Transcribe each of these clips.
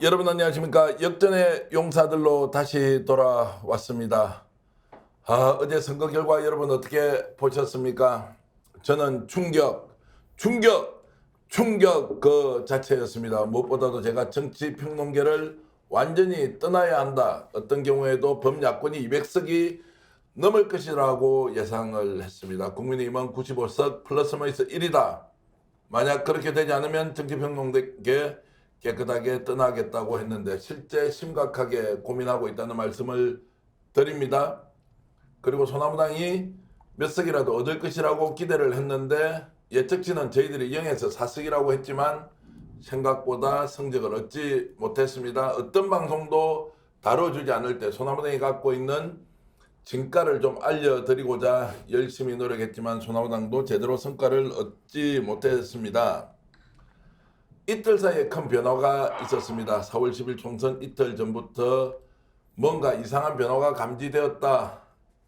여러분 안녕하십니까? 역전의 용사들로 다시 돌아왔습니다. 어제 선거 결과 여러분 어떻게 보셨습니까? 저는 충격 그 자체였습니다. 무엇보다도 제가 정치 평론계를 완전히 떠나야 한다. 어떤 경우에도 범야권이 200석이 넘을 것이라고 예상을 했습니다. 국민의힘은 95석 플러스 마이너스 1이다. 만약 그렇게 되지 않으면 정치평론계 깨끗하게 떠나겠다고 했는데 실제 심각하게 고민하고 있다는 말씀을 드립니다. 그리고 소나무당이 몇 석이라도 얻을 것이라고 기대를 했는데 예측치는 저희들이 0에서 4석이라고 했지만 생각보다 성적을 얻지 못했습니다. 어떤 방송도 다뤄주지 않을 때 소나무당이 갖고 있는 진가를 좀 알려드리고자 열심히 노력했지만 소나무당도 제대로 성과를 얻지 못했습니다. 이틀 사이에 큰 변화가 있었습니다. 4월 10일 총선 이틀 전부터 뭔가 이상한 변화가 감지되었다.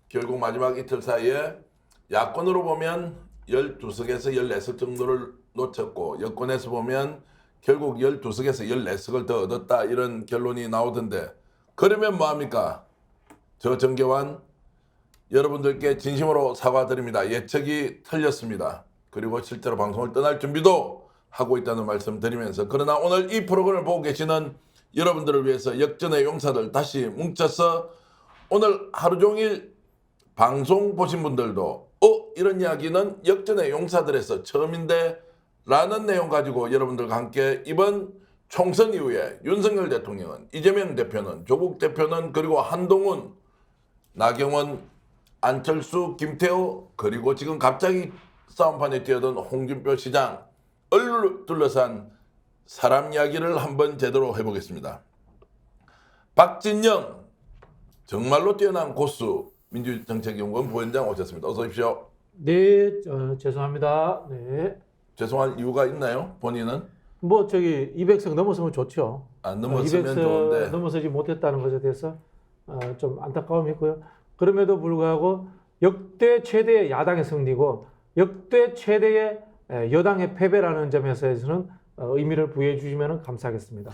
결국 마지막 이틀 사이에 야권으로 보면 12석에서 14석 정도를 놓쳤고 여권에서 보면 결국 12석에서 14석을 더 얻었다. 이런 결론이 나오던데 그러면 뭐합니까? 저 정계환 여러분들께 진심으로 사과드립니다. 예측이 틀렸습니다. 그리고 실제로 방송을 떠날 준비도 하고 있다는 말씀 드리면서 그러나 오늘 이 프로그램을 보고 계시는 여러분들을 위해서 역전의 용사들 다시 뭉쳐서 오늘 하루 종일 방송 보신 분들도 이런 이야기는 역전의 용사들에서 처음인데 라는 내용 가지고 여러분들과 함께 이번 총선 이후에 윤석열 대통령은 이재명 대표는 조국 대표는 그리고 한동훈 나경원 안철수 김태호 그리고 지금 갑자기 싸움판에 뛰어든 홍준표 시장 을 둘러싼 사람 이야기를 한번 제대로 해보겠습니다. 박진영 정말로 뛰어난 고수 민주정책연구원 부원장 오셨습니다. 어서 오십시오. 네, 죄송합니다. 네. 죄송할 이유가 있나요? 본인은? 뭐 저기 200석 넘었으면 좋죠. 넘었으면 200석 좋은데 넘어서지 못했다는 것에 대해서 좀 안타까움이 있고요. 그럼에도 불구하고 역대 최대의 야당의 승리고 역대 최대의 여당의 패배라는 점에서는 의미를 부여해 주시면 감사하겠습니다.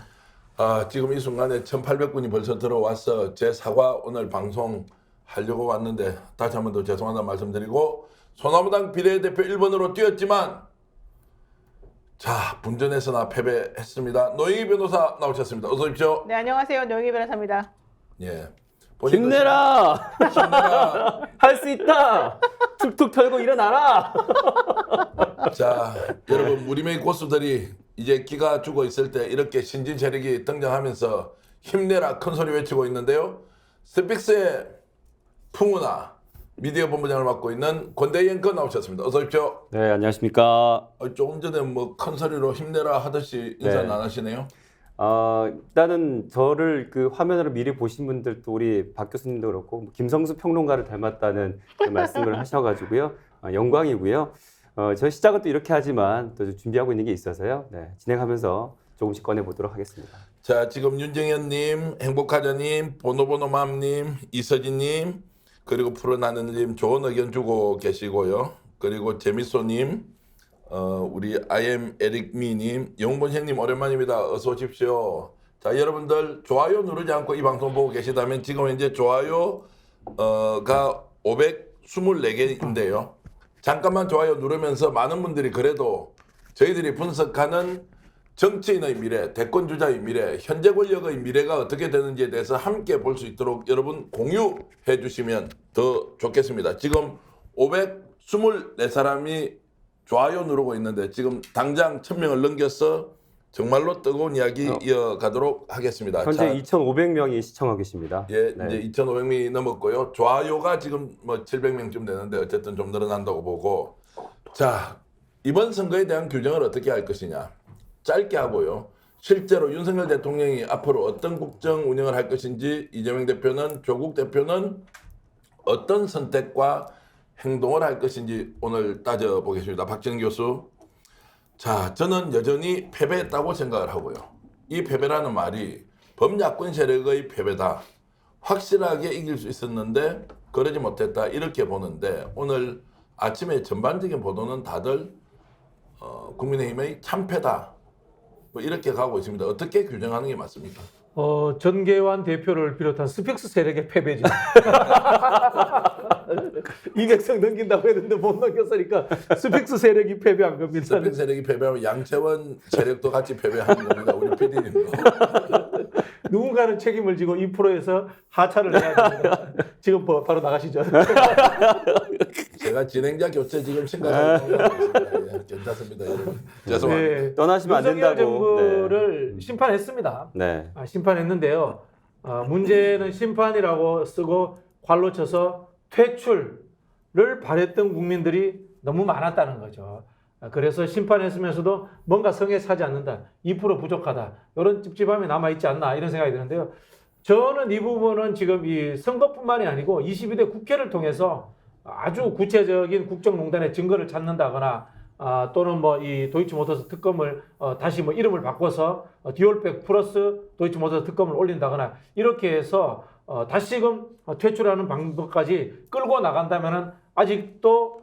지금 이 순간에 1800분이 벌써 들어와서 제 사과 오늘 방송 하려고 왔는데 다시 한번 더 죄송하다는 말씀드리고 소나무당 비례대표 1번으로 뛰었지만 자 분전에서나 패배했습니다. 노영희 변호사 나오셨습니다. 어서 오십시오. 네, 안녕하세요. 노영희 변호사입니다. 예. 힘내라! 힘내라! 할 수 있다! 툭툭 털고 일어나라! 자, 여러분 무림의 고수들이 이제 기가 죽어 있을 때 이렇게 신진 세력이 등장하면서 힘내라 큰 소리 외치고 있는데요. 스픽스의 풍우나 미디어 본부장을 맡고 있는 권대희 앵커 나오셨습니다. 어서 오십시오. 네, 안녕하십니까. 조금 전에 뭐 큰 소리로 힘내라 하듯이 인사는 네. 안 하시네요. 일단은 저를 그 화면으로 미리 보신 분들도 우리 박 교수님도 그렇고 김성수 평론가를 닮았다는 그 말씀을 하셔가지고요. 영광이고요. 저 시작은 또 이렇게 하지만 또 준비하고 있는 게 있어서요. 네, 진행하면서 조금씩 꺼내보도록 하겠습니다. 자, 지금 윤정현님, 행복하자님, 보노보노맘님, 이서진님, 그리고 푸른하늘님 좋은 의견 주고 계시고요. 그리고 재미소님, 우리 IM 에릭미님, 영본생님 오랜만입니다. 어서 오십시오. 자, 여러분들 좋아요 누르지 않고 이 방송 보고 계시다면 지금 현재 좋아요가 524개인데요. 잠깐만 좋아요 누르면서 많은 분들이 그래도 저희들이 분석하는 정치인의 미래, 대권주자의 미래, 현재 권력의 미래가 어떻게 되는지에 대해서 함께 볼 수 있도록 여러분 공유해 주시면 더 좋겠습니다. 지금 524사람이 좋아요 누르고 있는데 지금 당장 1000명을 넘겨서 정말로 뜨거운 이야기 이어가도록 하겠습니다. 현재 2,500명이 시청하고 계십니다. 예, 네. 이제 2,500명이 넘었고요. 좋아요가 지금 뭐 700명쯤 되는데 어쨌든 좀 늘어난다고 보고 자, 이번 선거에 대한 규정을 어떻게 할 것이냐. 짧게 하고요. 실제로 윤석열 대통령이 앞으로 어떤 국정 운영을 할 것인지 이재명 대표는 조국 대표는 어떤 선택과 행동을 할 것인지 오늘 따져보겠습니다. 박진영 교수. 자, 저는 여전히 패배했다고 생각을 하고요. 이 패배라는 말이 범야권 세력의 패배다. 확실하게 이길 수 있었는데 그러지 못했다. 이렇게 보는데 오늘 아침에 전반적인 보도는 다들 국민의힘의 참패다. 뭐 이렇게 가고 있습니다. 어떻게 규정하는 게 맞습니까? 전계환 대표를 비롯한 스픽스 세력의 패배지. 이백성 넘긴다고 했는데 못 넘겼으니까 스픽스 세력이 패배한 겁니다. 스펙 세력이 패배하면 양채원 세력도 같이 패배한 겁니다. 우리 PD님도. 누군가는 책임을 지고 이 프로에서 하차를 해야 됩니다. 지금 바로 나가시죠. 제가 진행자 교체 지금 생각하고 있습니다. 예, 괜찮습니다, 여러분. 죄송합니다. 네, 떠나시면 안 윤석열 된다고. 정부를 심판했습니다. 네. 심판했는데요. 문제는 심판이라고 쓰고 괄로 쳐서 퇴출을 바랬던 국민들이 너무 많았다는 거죠. 그래서 심판했으면서도 뭔가 성에 차지 않는다. 2% 부족하다. 이런 찝찝함이 남아있지 않나 이런 생각이 드는데요. 저는 이 부분은 지금 이 선거뿐만이 아니고 22대 국회를 통해서 아주 구체적인 국정농단의 증거를 찾는다거나 또는 뭐 이 도이치모터스 특검을 다시 뭐 이름을 바꿔서 디올백 플러스 도이치모터스 특검을 올린다거나 이렇게 해서 다시금 퇴출하는 방법까지 끌고 나간다면은 아직도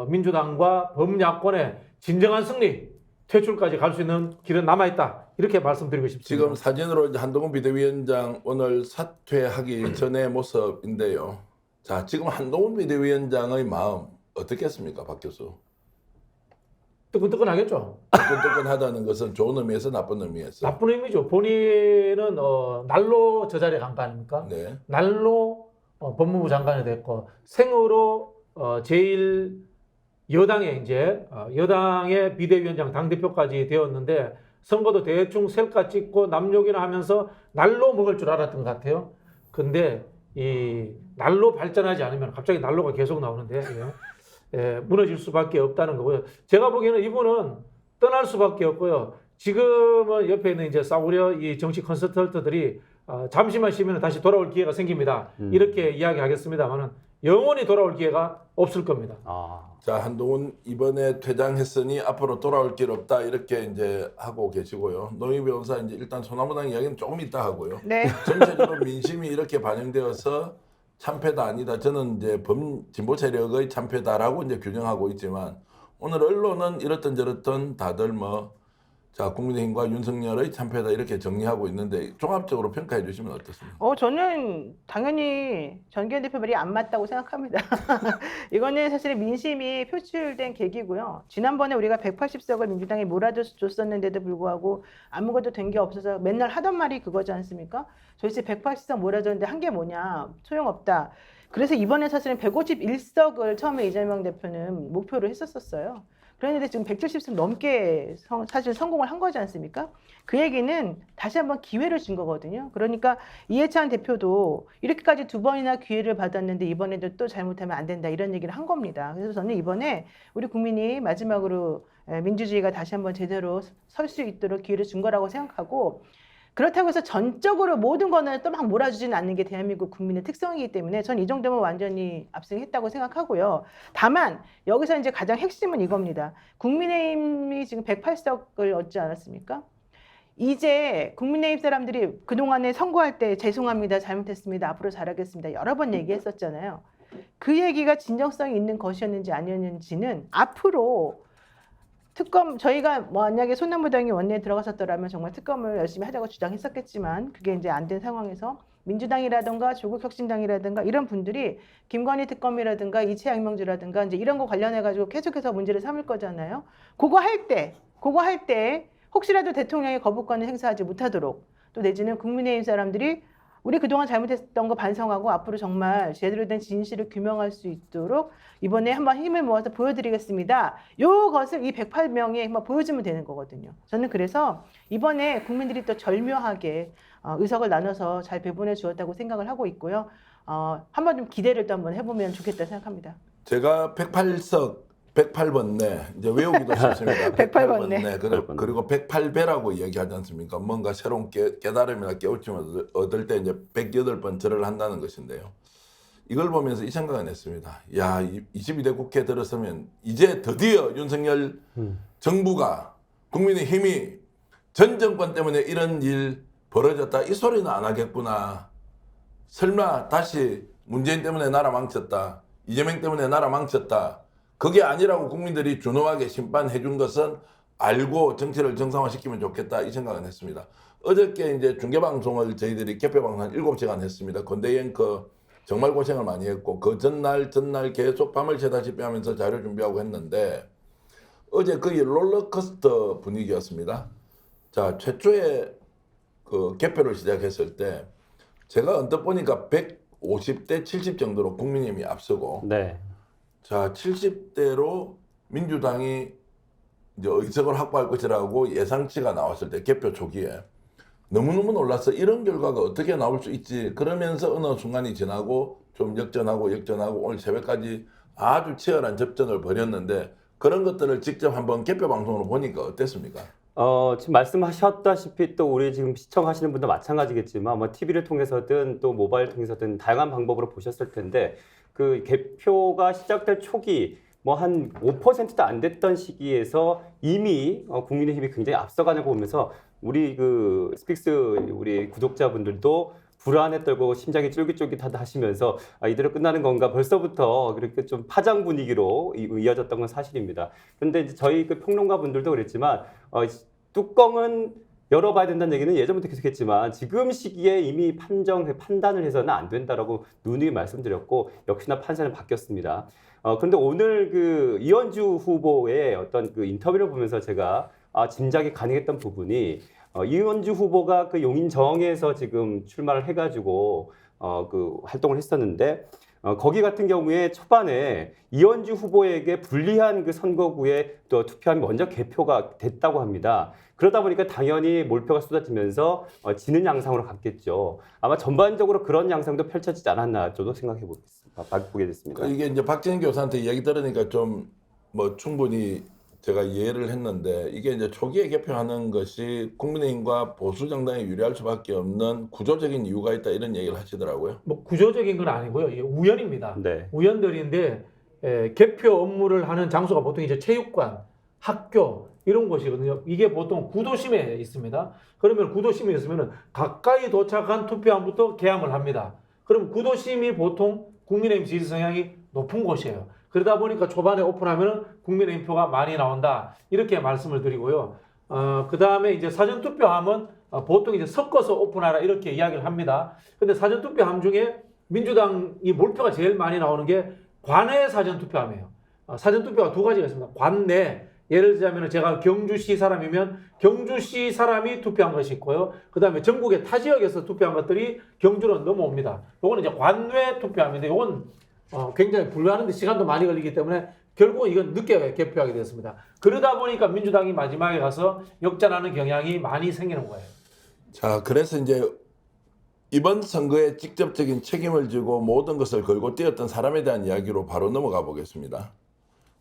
민주당과 범야권의 진정한 승리, 퇴출까지 갈 수 있는 길은 남아있다. 이렇게 말씀드리고 싶습니다. 지금 사진으로 이제 한동훈 비대위원장 오늘 사퇴하기 전의 모습인데요. 자, 지금 한동훈 비대위원장의 마음 어떻겠습니까, 박 교수? 뜨끈뜨끈하겠죠. 뜨끈뜨끈하다는 것은 좋은 의미에서 나쁜 의미에서. 나쁜 의미죠. 본인은 날로 저 자리에 간 거 아닙니까? 네. 날로 법무부 장관이 됐고 생으로 제일 여당의 이제 여당의 비대위원장 당대표까지 되었는데 선거도 대충 셀카 찍고 남욕이나 하면서 날로 먹을 줄 알았던 것 같아요. 근데 이 날로 발전하지 않으면 갑자기 날로가 계속 나오는데 무너질 수밖에 없다는 거고요. 제가 보기에는 이분은 떠날 수밖에 없고요. 지금은 옆에 있는 이제 싸우려 이 정치 컨설턴트들이 잠시만 쉬면 다시 돌아올 기회가 생깁니다. 이렇게 이야기하겠습니다만은 영원히 돌아올 기회가 없을 겁니다. 자, 한동훈 이번에 퇴장했으니 앞으로 돌아올 길 없다 이렇게 이제 하고 계시고요. 노희 변호사 이제 일단 소나무당 이야기는 조금 이따 하고요. 네. 전체적으로 민심이 이렇게 반영되어서 참패다 아니다. 저는 이제 진보 세력의 참패다라고 이제 규정하고 있지만 오늘 언론은 이렇든 저렇든 다들 자, 국민의힘과 윤석열의 참패다 이렇게 정리하고 있는데 종합적으로 평가해 주시면 어떻습니까? 저는 당연히 전기현 대표 말이 안 맞다고 생각합니다. 이거는 사실 민심이 표출된 계기고요. 지난번에 우리가 180석을 민주당에 몰아줬었는데도 불구하고 아무것도 된 게 없어서 맨날 하던 말이 그거지 않습니까? 도대체 180석 몰아줬는데 한 게 뭐냐? 소용없다. 그래서 이번에 사실은 151석을 처음에 이재명 대표는 목표로 했었어요. 그런데 지금 170석 넘게 사실 성공을 한 거지 않습니까? 그 얘기는 다시 한번 기회를 준 거거든요. 그러니까 이해찬 대표도 이렇게까지 2번이나 기회를 받았는데 이번에도 또 잘못하면 안 된다 이런 얘기를 한 겁니다. 그래서 저는 이번에 우리 국민이 마지막으로 민주주의가 다시 한번 제대로 설 수 있도록 기회를 준 거라고 생각하고 그렇다고 해서 전적으로 모든 거는 또 막 몰아주지는 않는 게 대한민국 국민의 특성이기 때문에 전 이 정도면 완전히 압승했다고 생각하고요. 다만 여기서 이제 가장 핵심은 이겁니다. 국민의힘이 지금 108석을 얻지 않았습니까? 이제 국민의힘 사람들이 그동안에 선거할 때 죄송합니다, 잘못했습니다, 앞으로 잘하겠습니다 여러 번 얘기했었잖아요. 그 얘기가 진정성이 있는 것이었는지 아니었는지는 앞으로 특검 저희가 만약에 소나무당이 원내에 들어갔었더라면 정말 특검을 열심히 하자고 주장했었겠지만 그게 이제 안 된 상황에서 민주당이라든가 조국혁신당이라든가 이런 분들이 김건희 특검이라든가 이채 양명주라든가 이제 이런 거 관련해 가지고 계속해서 문제를 삼을 거잖아요. 그거 할 때 혹시라도 대통령의 거부권을 행사하지 못하도록 또 내지는 국민의힘 사람들이 우리 그동안 잘못했던 거 반성하고 앞으로 정말 제대로 된 진실을 규명할 수 있도록 이번에 한번 힘을 모아서 보여드리겠습니다. 이것을 이 108명에 한번 보여주면 되는 거거든요. 저는 그래서 이번에 국민들이 또 절묘하게 의석을 나눠서 잘 배분해 주었다고 생각을 하고 있고요. 한번 좀 기대를 또 한번 해보면 좋겠다 생각합니다. 제가 108석 108번 내 이제 외우기도 쉽습니다. 108번 내. 그리고 108배라고 얘기하지 않습니까? 뭔가 새로운 깨달음이나 깨우침을 얻을 때 이제 108번 절을 한다는 것인데요. 이걸 보면서 이 생각을 했습니다. 야, 22대 국회 들었으면 이제 드디어 윤석열 정부가 국민의힘이 전 정권 때문에 이런 일 벌어졌다 이 소리는 안 하겠구나. 설마 다시 문재인 때문에 나라 망쳤다. 이재명 때문에 나라 망쳤다. 그게 아니라고 국민들이 준엄하게 심판해 준 것은 알고 정치를 정상화시키면 좋겠다 이 생각은 했습니다. 어저께 이제 중계방송을 저희들이 개표방송 한 7시간 했습니다. 권대 앵커 정말 고생을 많이 했고 그 전날 계속 밤을 새다시피 하면서 자료 준비하고 했는데 어제 거의 롤러코스터 분위기였습니다. 자, 최초에 그 개표를 시작했을 때 제가 언뜻 보니까 150대 70 정도로 국민의힘이 앞서고 네. 자, 70대로 민주당이 이제 의석을 확보할 것이라고 예상치가 나왔을 때 개표 초기에 너무너무 놀라서 이런 결과가 어떻게 나올 수 있지 그러면서 어느 순간이 지나고 좀 역전하고 오늘 새벽까지 아주 치열한 접전을 벌였는데 그런 것들을 직접 한번 개표 방송으로 보니까 어땠습니까? 지금 말씀하셨다시피 또 우리 지금 시청하시는 분도 마찬가지겠지만 뭐 TV를 통해서든 또 모바일 통해서든 다양한 방법으로 보셨을 텐데 그 개표가 시작될 초기 뭐 한 5%도 안 됐던 시기에서 이미 국민의힘이 굉장히 앞서가는 거 보면서 우리 그 스픽스 우리 구독자분들도 불안에 떨고 심장이 쫄깃쫄깃하다 하시면서 이대로 끝나는 건가 벌써부터 그렇게 좀 파장 분위기로 이어졌던 건 사실입니다. 그런데 이제 저희 그 평론가 분들도 그랬지만 뚜껑은 열어봐야 된다는 얘기는 예전부터 계속했지만 지금 시기에 이미 판단을 해서는 안 된다라고 누누이 말씀드렸고 역시나 판세는 바뀌었습니다. 그런데 오늘 그 이현주 후보의 어떤 그 인터뷰를 보면서 제가 짐작이 가능했던 부분이 이현주 후보가 그 용인정에서 지금 출마를 해가지고 그 활동을 했었는데 거기 같은 경우에 초반에 이현주 후보에게 불리한 그 선거구에 또 투표함이 먼저 개표가 됐다고 합니다. 그러다 보니까 당연히 몰표가 쏟아지면서 지는 양상으로 갔겠죠. 아마 전반적으로 그런 양상도 펼쳐지지 않았나 저도 생각해 보게 됐습니다. 이게 이제 박진영 교수한테 얘기 들으니까 좀 뭐 충분히 제가 이해를 했는데 이게 이제 초기에 개표하는 것이 국민의힘과 보수 정당에 유리할 수밖에 없는 구조적인 이유가 있다 이런 얘기를 하시더라고요. 뭐 구조적인 건 아니고요. 이게 우연입니다. 네. 우연들인데 개표 업무를 하는 장소가 보통 이제 체육관, 학교 이런 곳이거든요. 이게 보통 구도심에 있습니다. 그러면 구도심에 있으면 가까이 도착한 투표함부터 개함을 합니다. 그럼 구도심이 보통 국민의힘 지지 성향이 높은 곳이에요. 그러다 보니까 초반에 오픈하면 국민의힘 표가 많이 나온다. 이렇게 말씀을 드리고요. 그 다음에 이제 사전투표함은 보통 이제 섞어서 오픈하라 이렇게 이야기를 합니다. 근데 사전투표함 중에 민주당이 몰표가 제일 많이 나오는 게 관내 사전투표함이에요. 사전투표가 두 가지가 있습니다. 관내, 예를 들자면 제가 경주시 사람이면 경주시 사람이 투표한 것이 있고요. 그 다음에 전국의 타 지역에서 투표한 것들이 경주로 넘어옵니다. 요거는 이제 관내 투표함인데 요건 굉장히 분류하는데 시간도 많이 걸리기 때문에 결국은 이건 늦게 개표하게 됐습니다. 그러다 보니까 민주당이 마지막에 가서 역전하는 경향이 많이 생기는 거예요. 자, 그래서 이제 이번 선거에 직접적인 책임을 지고 모든 것을 걸고 뛰었던 사람에 대한 이야기로 바로 넘어가 보겠습니다.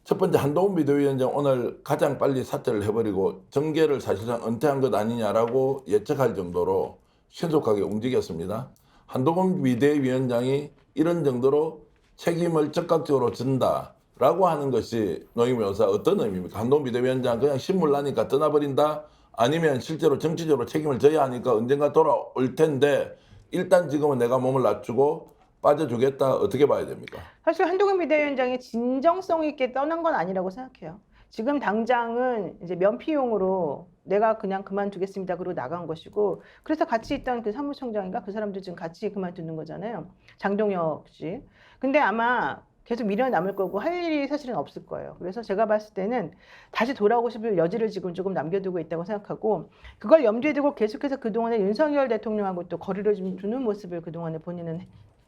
첫 번째 한동훈 비대위원장 오늘 가장 빨리 사퇴를 해버리고 정계를 사실상 은퇴한 것 아니냐라고 예측할 정도로 신속하게 움직였습니다. 한동훈 비대위원장이 이런 정도로 책임을 적극적으로 진다라고 하는 것이 노임묘사 어떤 의미입니까? 한동훈 비대위원장 그냥 신물 나니까 떠나버린다? 아니면 실제로 정치적으로 책임을 져야 하니까 언젠가 돌아올 텐데 일단 지금은 내가 몸을 낮추고 빠져주겠다 어떻게 봐야 됩니까? 사실 한동훈 비대위원장이 진정성 있게 떠난 건 아니라고 생각해요. 지금 당장은 이제 면피용으로 내가 그냥 그만두겠습니다. 그러고 나간 것이고 그래서 같이 있던 그 사무총장인가 그 사람도 지금 같이 그만두는 거잖아요. 장동혁 씨. 근데 아마 계속 미련 남을 거고 할 일이 사실은 없을 거예요. 그래서 제가 봤을 때는 다시 돌아오고 싶을 여지를 지금 조금 남겨두고 있다고 생각하고 그걸 염두에 두고 계속해서 그동안에 윤석열 대통령하고 또 거리를 좀 두는 모습을 그동안에 본인은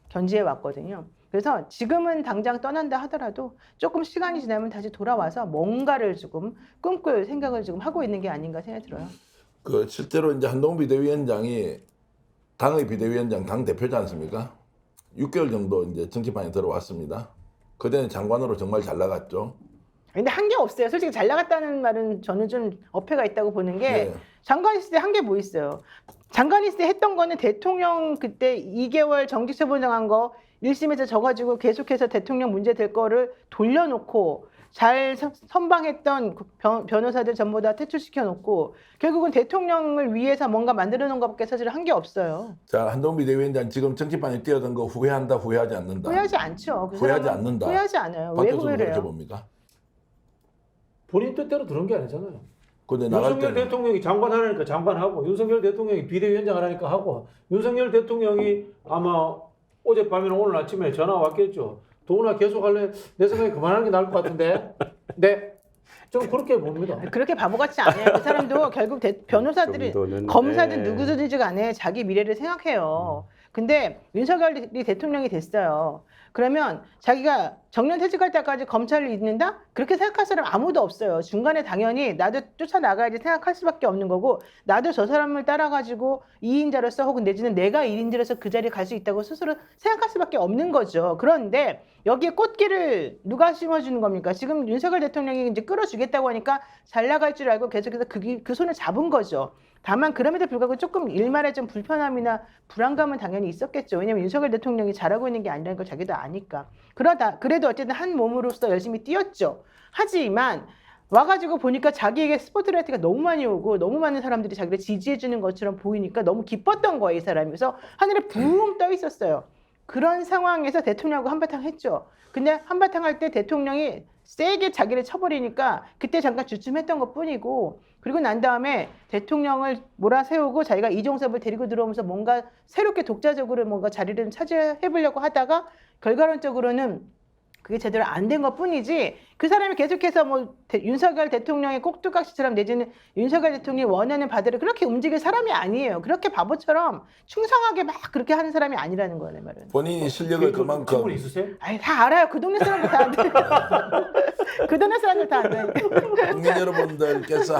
견지해 왔거든요. 그래서 지금은 당장 떠난다 하더라도 조금 시간이 지나면 다시 돌아와서 뭔가를 조금 꿈꿀 생각을 지금 하고 있는 게 아닌가 생각이 들어요. 그 실제로 이제 한동훈 비대위원장이 당의 비대위원장 당 대표지 않습니까? 6개월 정도 이제 정치판에 들어왔습니다. 그때는 장관으로 정말 잘 나갔죠. 근데 한 게 없어요. 솔직히 잘 나갔다는 말은 저는 좀 어폐가 있다고 보는 게 네. 장관 있을 때 한 게 뭐 있어요. 장관 있을 때 했던 거는 대통령 그때 2개월 정직처분 당한 거 1심에서 져가지고 계속해서 대통령 문제 될 거를 돌려놓고 잘 선방했던 변호사들 전부 다 퇴출시켜 놓고 결국은 대통령을 위해서 뭔가 만들어 놓은 것밖에 사실 한 게 없어요. 자, 한동훈 비대위원장 지금 정치판에 뛰어든 거 후회한다, 후회하지 않는다. 후회하지 않죠. 그 후회하지 사람은 않는다. 후회하지 않아요. 박 왜 교수는 후회를 그렇게 해요? 봅니까? 본인 뜻대로 들은 게 아니잖아요. 근데 나갈 윤석열 때는 대통령이 장관 하라니까 장관하고 윤석열 대통령이 비대위원장 하라니까 하고 윤석열 대통령이 아마 어젯밤이나 오늘 아침에 전화 왔겠죠. 도훈아 계속 할래? 내 생각에 그만하는 게 나을 것 같은데. 네. 좀 그렇게 봅니다. 그렇게 바보같이 안 해요. 그 사람도 결국 변호사들이 정도는, 검사든 네. 누구든지 간에 자기 미래를 생각해요. 근데 윤석열이 대통령이 됐어요. 그러면 자기가 정년퇴직할 때까지 검찰을 잇는다? 그렇게 생각할 사람 아무도 없어요. 중간에 당연히 나도 쫓아나가야지 생각할 수밖에 없는 거고 나도 저 사람을 따라가지고 2인자로서 혹은 내지는 내가 1인자로서 그 자리에 갈 수 있다고 스스로 생각할 수밖에 없는 거죠. 그런데 여기에 꽃길을 누가 심어주는 겁니까? 지금 윤석열 대통령이 이제 끌어주겠다고 하니까 잘 나갈 줄 알고 계속해서 그 손을 잡은 거죠. 다만 그럼에도 불구하고 조금 일말의 좀 불편함이나 불안감은 당연히 있었겠죠. 왜냐하면 윤석열 대통령이 잘하고 있는 게 아니라는 걸 자기도 아니까. 그래도 어쨌든 한 몸으로서 열심히 뛰었죠. 하지만 와가지고 보니까 자기에게 스포트라이트가 너무 많이 오고 너무 많은 사람들이 자기를 지지해주는 것처럼 보이니까 너무 기뻤던 거예요, 이 사람이. 그래서 하늘에 붕 떠 있었어요. 그런 상황에서 대통령하고 한바탕 했죠. 근데 한바탕 할 때 대통령이 세게 자기를 쳐버리니까 그때 잠깐 주춤했던 것 뿐이고, 그리고 난 다음에 대통령을 몰아세우고 자기가 이종섭을 데리고 들어오면서 뭔가 새롭게 독자적으로 뭔가 자리를 차지해보려고 하다가 결과론적으로는 그게 제대로 안 된 것 뿐이지, 그 사람이 계속해서 뭐 윤석열 대통령의 꼭두각시처럼 내지는 윤석열 대통령이 원하는 바대로 그렇게 움직일 사람이 아니에요. 그렇게 바보처럼 충성하게 막 그렇게 하는 사람이 아니라는 거예요, 내 말은. 본인이 실력을 그만큼 친분 있으세요? 아니, 다 알아요. 그 동네 사람들 다 안 돼. 그 동네 사람들 다 안 돼. 국민 여러분들께서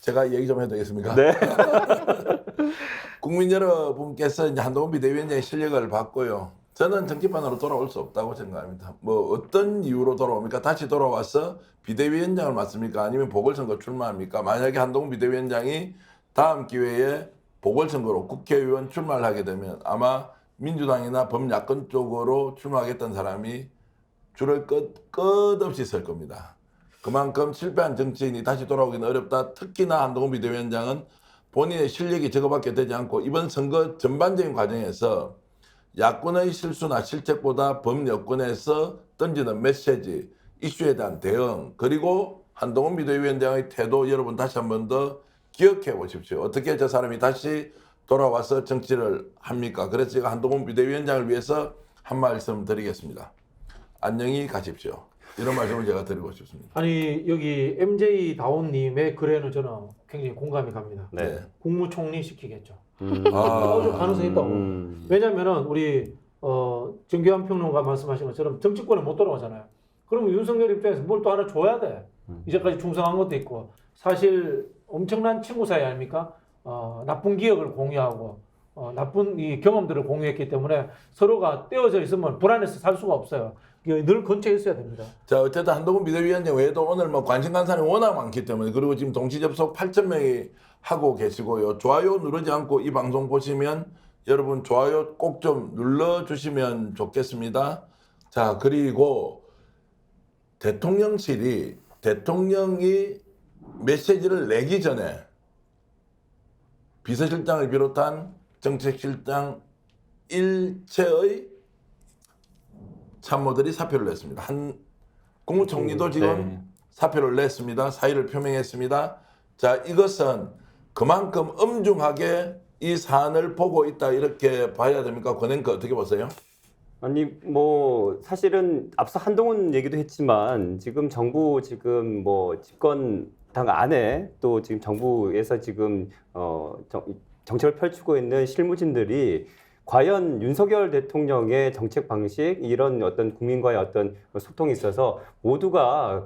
제가 얘기 좀 해도 되겠습니까? 네. 국민 여러분께서 이제 한동훈 비대위원장의 실력을 봤고요. 저는 정치판으로 돌아올 수 없다고 생각합니다. 뭐 어떤 이유로 돌아옵니까? 다시 돌아와서 비대위원장을 맡습니까? 아니면 보궐선거 출마합니까? 만약에 한동훈 비대위원장이 다음 기회에 보궐선거로 국회의원 출마를 하게 되면 아마 민주당이나 범야권 쪽으로 출마하겠다는 사람이 줄을 끝없이 설 겁니다. 그만큼 실패한 정치인이 다시 돌아오기는 어렵다. 특히나 한동훈 비대위원장은 본인의 실력이 저거밖에 되지 않고 이번 선거 전반적인 과정에서 야권의 실수나 실책보다 범여권에서 던지는 메시지, 이슈에 대한 대응, 그리고 한동훈 비대위원장의 태도 여러분 다시 한 번 더 기억해 보십시오. 어떻게 저 사람이 다시 돌아와서 정치를 합니까? 그래서 제가 한동훈 비대위원장을 위해서 한 말씀 드리겠습니다. 안녕히 가십시오. 이런 말씀을 제가 드리고 싶습니다. 아니 여기 MJ 다운님의 글에는 저는 굉장히 공감이 갑니다. 네. 국무총리 시키겠죠. 아, 좀 가능성이 있다고. 왜냐면은 우리 정규환 평론가 말씀하신 것처럼 정치권에 못 돌아오잖아요. 그러면 윤석열 입장에서 뭘 또 하나 줘야 돼. 이제까지 충성한 것도 있고 사실 엄청난 친구 사이 아닙니까? 나쁜 기억을 공유하고 나쁜 이 경험들을 공유했기 때문에 서로가 떼어져 있으면 불안해서 살 수가 없어요. 늘 근처에 있어야 됩니다. 자, 어쨌든 한동훈 비대위원장 외에도 오늘 뭐 관심 간 사람이 워낙 많기 때문에, 그리고 지금 동시 접속 8,000명이 하고 계시고요. 좋아요 누르지 않고 이 방송 보시면 여러분 좋아요 꼭 좀 눌러주시면 좋겠습니다. 자, 그리고 대통령실이 대통령이 메시지를 내기 전에 비서실장을 비롯한 정책실장 일체의 참모들이 사표를 냈습니다. 한 국무총리도 지금 네. 사표를 냈습니다. 사의를 표명했습니다. 자, 이것은 그만큼 엄중하게 이 사안을 보고 있다 이렇게 봐야 됩니까? 권행크 어떻게 보세요? 아니 뭐 사실은 앞서 한동훈 얘기도 했지만 지금 정부 지금 뭐 집권 당 안에 또 지금 정부에서 지금 정책을 펼치고 있는 실무진들이 과연 윤석열 대통령의 정책 방식 이런 어떤 국민과의 어떤 소통이 있어서 모두가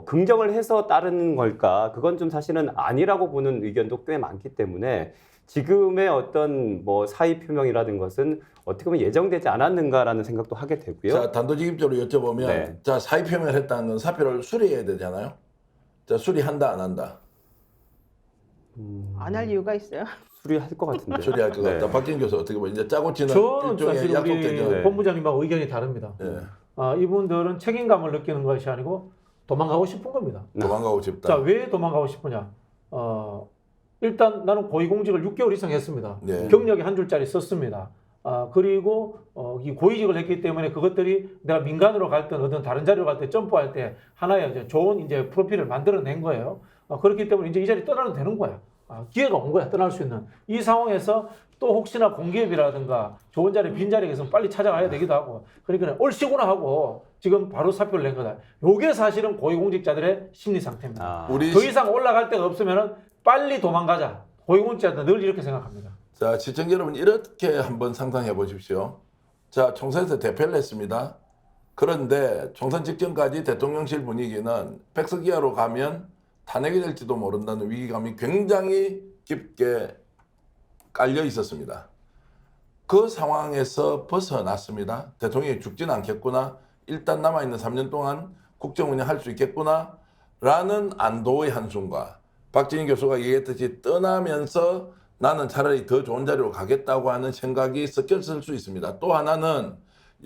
긍정을 해서 따르는 걸까? 그건 좀 사실은 아니라고 보는 의견도 꽤 많기 때문에 지금의 어떤 뭐 사의 표명이라든 것은 어떻게 보면 예정되지 않았는가라는 생각도 하게 되고요. 자, 단도직입적으로 여쭤보면 네. 자, 사의 표명을 했다는 건 사표를 수리해야 되잖아요. 자, 수리한다 안 한다? 안 할 이유가 있어요? 수리할 것 같은데. 수리할 것 같다. 네. 박진 교수 어떻게 보세요? 이제 짜고 치는 저는 일종의 사실 약속되죠. 우리 본부장님하고 의견이 다릅니다. 예, 이분들은 책임감을 느끼는 것이 아니고 도망가고 싶은 겁니다. 도망가고 싶다. 자, 왜 도망가고 싶으냐? 일단 나는 고위공직을 6개월 이상 했습니다. 네. 경력이 한 줄짜리 썼습니다. 그리고 이 고위직을 했기 때문에 그것들이 내가 민간으로 갈든 어떤 다른 자리로 갈 때 점프할 때 하나의 이제 좋은 이제 프로필을 만들어낸 거예요. 그렇기 때문에 이제 이 자리 떠나도 되는 거야. 기회가 온 거야, 떠날 수 있는. 이 상황에서 또 혹시나 공기업이라든가 좋은 자리, 빈 자리에 있으면 빨리 찾아가야 되기도 하고. 그러니까 얼씨구나 하고 지금 바로 사표를 낸 거다. 요게 사실은 고위공직자들의 심리 상태입니다. 우리 더 이상 올라갈 데가 없으면 빨리 도망가자. 고위공직자들은 늘 이렇게 생각합니다. 자, 시청자 여러분 이렇게 한번 상상해 보십시오. 자, 총선에서 대패를 했습니다. 그런데 총선 직전까지 대통령실 분위기는 백석 이하로 가면 탄핵이 될지도 모른다는 위기감이 굉장히 깊게 깔려 있었습니다. 그 상황에서 벗어났습니다. 대통령이 죽진 않겠구나. 일단 남아있는 3년 동안 국정 운영할 수 있겠구나. 라는 안도의 한숨과 박진희 교수가 얘기했듯이 떠나면서 나는 차라리 더 좋은 자리로 가겠다고 하는 생각이 섞였을 수 있습니다. 또 하나는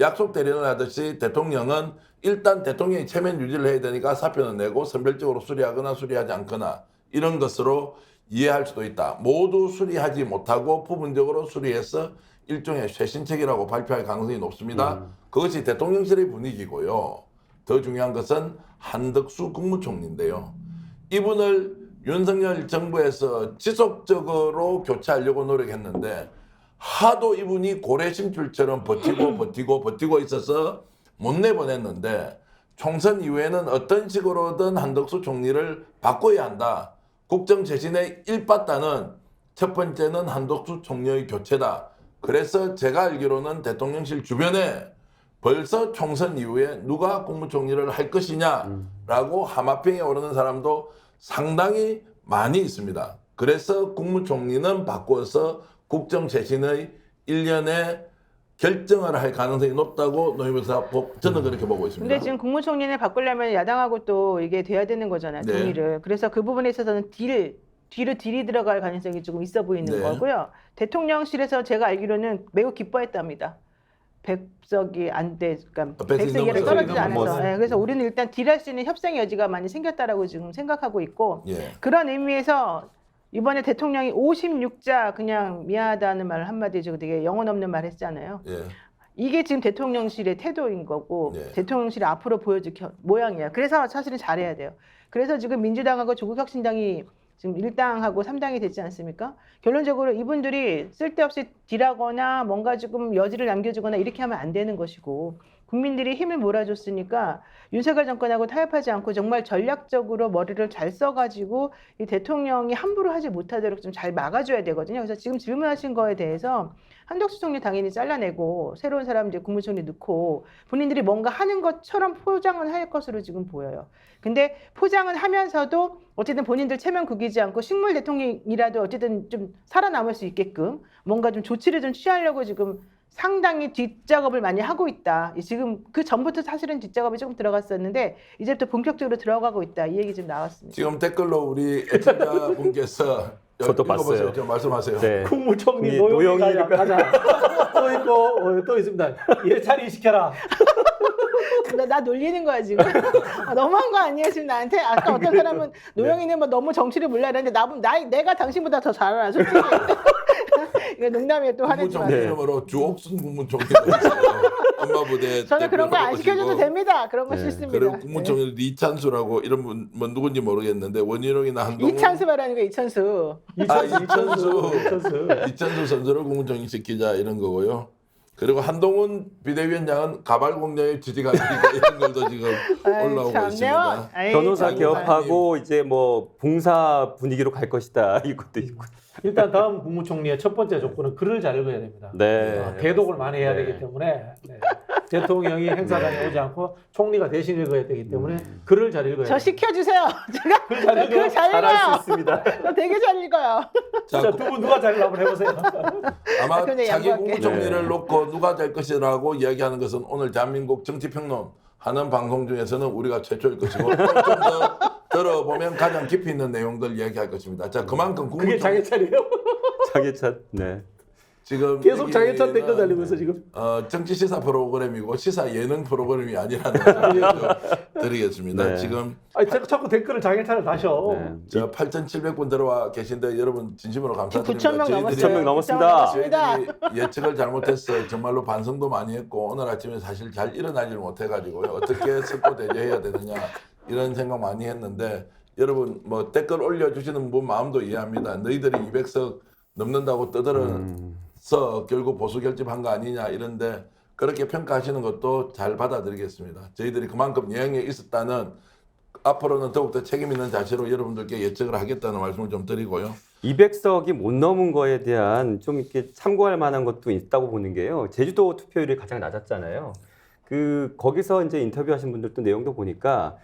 약속 대련을 하듯이 대통령은 일단 대통령이 체면 유지를 해야 되니까 사표는 내고 선별적으로 수리하거나 수리하지 않거나 이런 것으로 이해할 수도 있다. 모두 수리하지 못하고 부분적으로 수리해서 일종의 쇄신책이라고 발표할 가능성이 높습니다. 그것이 대통령실의 분위기고요. 더 중요한 것은 한덕수 국무총리인데요. 이분을 윤석열 정부에서 지속적으로 교체하려고 노력했는데 하도 이분이 고래심줄처럼 버티고 있어서 못 내보냈는데 총선 이후에는 어떤 식으로든 한덕수 총리를 바꿔야 한다. 국정 재신의 일바다는 첫 번째는 한덕수 총리의 교체다. 그래서 제가 알기로는 대통령실 주변에 벌써 총선 이후에 누가 국무총리를 할 것이냐라고 하마평에 오르는 사람도 상당히 많이 있습니다. 그래서 국무총리는 바꿔서 국정 재신의 일련의 결정을 할 가능성이 높다고 노영민 저는 그렇게 보고 있습니다. 근데 지금 국무총리를 바꾸려면 야당하고 또 이게 돼야 되는 거잖아요. 네. 동의를. 그래서 그 부분에 있어서는 뒤로 딜이 들어갈 가능성이 조금 있어 보이는 네. 거고요. 대통령실에서 제가 알기로는 매우 기뻐했답니다. 백석이 안 돼, 그러니까 백석이 100석 이하로 떨어지지 넘어서. 않아서. 네, 그래서 우리는 일단 딜할 수 있는 협상의 여지가 많이 생겼다라고 지금 생각하고 있고 예. 그런 의미에서 이번에 대통령이 56자 그냥 미안하다는 말을 한마디 지금 되게 영혼 없는 말 했잖아요. 예. 이게 지금 대통령실의 태도인 거고 네. 대통령실이 앞으로 보여줄 모양이에요. 그래서 사실은 잘해야 돼요. 그래서 지금 민주당하고 조국혁신당이 지금 1당하고 3당이 됐지 않습니까? 결론적으로 이분들이 쓸데없이 딜하거나 뭔가 조금 여지를 남겨주거나 이렇게 하면 안 되는 것이고 국민들이 힘을 몰아줬으니까 윤석열 정권하고 타협하지 않고 정말 전략적으로 머리를 잘 써가지고 이 대통령이 함부로 하지 못하도록 좀 잘 막아줘야 되거든요. 그래서 지금 질문하신 거에 대해서 한덕수 총리 당연히 잘라내고 새로운 사람 이제 국무총리 넣고 본인들이 뭔가 하는 것처럼 포장은 할 것으로 지금 보여요. 근데 포장은 하면서도 어쨌든 본인들 체면 구기지 않고 식물 대통령이라도 어쨌든 좀 살아남을 수 있게끔 뭔가 좀 조치를 좀 취하려고 지금 상당히 뒷작업을 많이 하고 있다. 지금 그 전부터 사실은 뒷작업이 조금 들어갔었는데 이제부터 본격적으로 들어가고 있다. 이 얘기 좀 나왔습니다. 지금 댓글로 우리 애청자분께서 저도 읽어보세요. 봤어요. 좀 말씀하세요. 네. 국무총리 노영이 노영이 가자. 또 있고 또 있습니다. 예찬이 시켜라. 나 놀리는 거야 지금. 너무한 거 아니에요 지금 나한테? 아까 어떤 사람은 노영이는 뭐 너무 정치를 몰라 이랬는데 내가 당신보다 더 잘 알아 솔직히. 이거 농담이에요. 또 화내지 국무총리 마세요. 이름으로 주옥순 국무총리가 있어요. 엄마 부대 저는 그런 거 안 대표로 시켜줘도 오시고. 됩니다. 그런 거 네. 싫습니다. 그리고 국무총리 이찬수라고 이런 분 뭐 누군지 모르겠는데 원희룡이나 한동훈 이찬수 말하는 거 이찬수. 이찬수 선수를 국무총리 시키자 이런 거고요. 그리고 한동훈 비대위원장은 가발 공장의 지지가 이런 걸도 지금 올라오고 있습니다. 변호사 아이고, 개업하고 이제 뭐 봉사 분위기로 갈 것이다 이것도 있고. 일단 다음 국무총리의 첫 번째 조건은 글을 잘 읽어야 됩니다. 네. 대독을 많이 해야 네. 되기 때문에 대통령이 행사장에 오지 않고 총리가 대신 읽어야 되기 때문에 글을 잘 읽어야 저 돼요. 시켜주세요. 제가 글 글 잘 잘할 수 읽어요. 있습니다. 저 되게 잘 읽어요. 자, 자, 두 분 누가 잘 읽나 한번 해보세요. 아마 근데 자기 양보할게. 국무총리를 네. 놓고 누가 될 것이라고 이야기하는 것은 오늘 대한민국 정치평론 하는 방송 중에서는 우리가 최초일 것이고 좀 더 들어보면 가장 깊이 있는 내용들 이야기할 것입니다. 자, 그만큼 그게 국무총리 자기 차례예요. 자기 차. 네. 지금 계속 장해찬 댓글 여기는, 달리고 있어 지금. 정치 시사 프로그램이고 시사 예능 프로그램이 아니라는 말씀 드리겠습니다. 네. 지금 아니 제가 자꾸 댓글을 장해찬을 다셔. 네. 저 8,700분 들어와 계신데 여러분 진심으로 감사드립니다. 9,000명 넘었어요. 9,000명 넘었습니다. 저희들이 예측을 잘못했어요. 정말로 반성도 많이 했고 오늘 아침에 사실 잘 일어나지를 못해가지고요. 어떻게 석고 대제해야 되느냐 이런 생각 많이 했는데 여러분 뭐 댓글 올려주시는 분 마음도 이해합니다. 너희들이 200석 넘는다고 떠들어서 결국 보수 결집한 거 아니냐 이런데 그렇게 평가하시는 것도 잘 받아들이겠습니다. 저희들이 그만큼 여행에 있었다는 앞으로는 더욱더 책임 있는 자세로 여러분들께 예측을 하겠다는 말씀을 좀 드리고요. 200석이 못 넘은 거에 대한 좀 이렇게 참고할 만한 것도 있다고 보는 게요. 제주도 투표율이 가장 낮았잖아요. 거기서 이제 인터뷰하신 분들도 내용도 보니까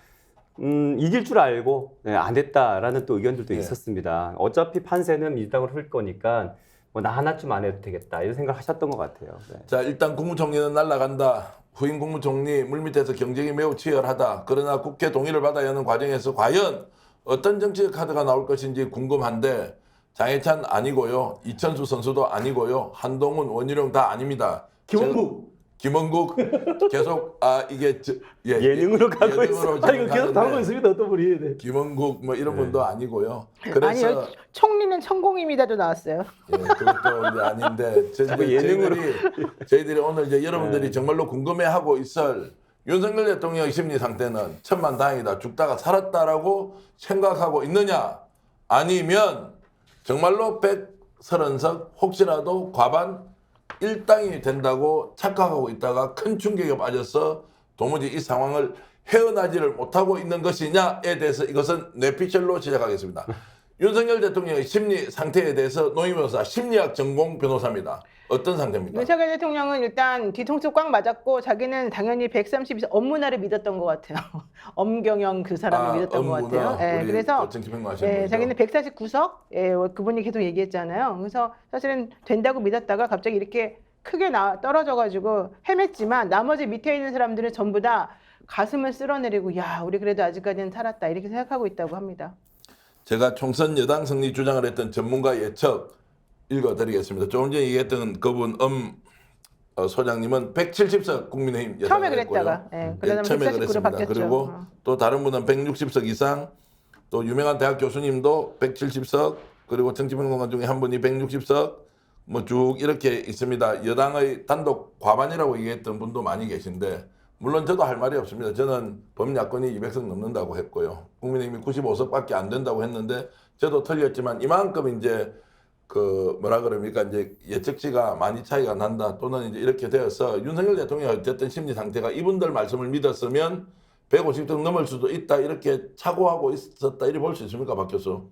이길 줄 알고 안 했다라는 또 의견들도 네. 있었습니다. 어차피 판세는 민주당으로 흘 거니까 뭐 나 하나쯤 안 해도 되겠다 이런 생각 하셨던 것 같아요. 네. 자 일단 국무총리는 날아간다. 후임 국무총리 물밑에서 경쟁이 매우 치열하다. 그러나 국회 동의를 받아야 하는 과정에서 과연 어떤 정치적 카드가 나올 것인지 궁금한데 장해찬 아니고요. 이천수 선수도 아니고요. 한동훈, 원희룡 다 아닙니다. 김원국 계속 이게 예능으로 가고 있어요. 아 이거 계속 달고 있습니다 어떤 분이. 네. 김원국 뭐 이런 분도 아니고요. 아니 그래서 총리는 천공입니다도 나왔어요. 예, 그것도 이제 아닌데 저희들이 오늘 이제 여러분들이 정말로 궁금해하고 있을 윤석열 대통령의 심리 상태는 천만다행이다 죽다가 살았다라고 생각하고 있느냐 아니면 정말로 130석 혹시라도 과반 일당이 된다고 착각하고 있다가 큰 충격에 빠져서 도무지 이 상황을 헤어나지를 못하고 있는 것이냐에 대해서 이것은 뇌피셜로 시작하겠습니다. 윤석열 대통령의 심리 상태에 대해서 노인 변호사 심리학 전공 변호사입니다. 어떤 상태입니까? 윤석열 대통령은 일단 뒤통수 꽉 맞았고 자기는 당연히 132석 업문화를 믿었던 것 같아요. 엄경영 그 사람을 믿었던 것 같아요. 예, 그래서 자기는 149석 그분이 계속 얘기했잖아요. 그래서 사실은 된다고 믿었다가 갑자기 이렇게 크게 떨어져가지고 헤맸지만 나머지 밑에 있는 사람들은 전부 다 가슴을 쓸어내리고 야 우리 그래도 아직까지는 살았다 이렇게 생각하고 있다고 합니다. 제가 총선 여당 승리 주장을 했던 전문가 예측 읽어드리겠습니다. 조금 전에 얘기했던 그분 소장님은 170석 국민의힘 처음에 예상을 그랬다가 했고요. 처음에 149로 그랬습니다. 바뀌었죠. 그리고 또 다른 분은 160석 이상, 또 유명한 대학 교수님도 170석, 그리고 정치평론가 중에 한 분이 160석, 뭐 쭉 이렇게 있습니다. 여당의 단독 과반이라고 얘기했던 분도 많이 계신데 물론 저도 할 말이 없습니다. 저는 범야권이 200석 넘는다고 했고요. 국민의힘이 95석밖에 안 된다고 했는데 저도 틀렸지만 이만큼 이제 이제 예측치가 많이 차이가 난다 또는 이제 이렇게 되어서 윤석열 대통령이 어쨌든 심리 상태가 이분들 말씀을 믿었으면 150석 넘을 수도 있다 이렇게 착오하고 있었다 이렇게 볼 수 있습니까, 박 교수?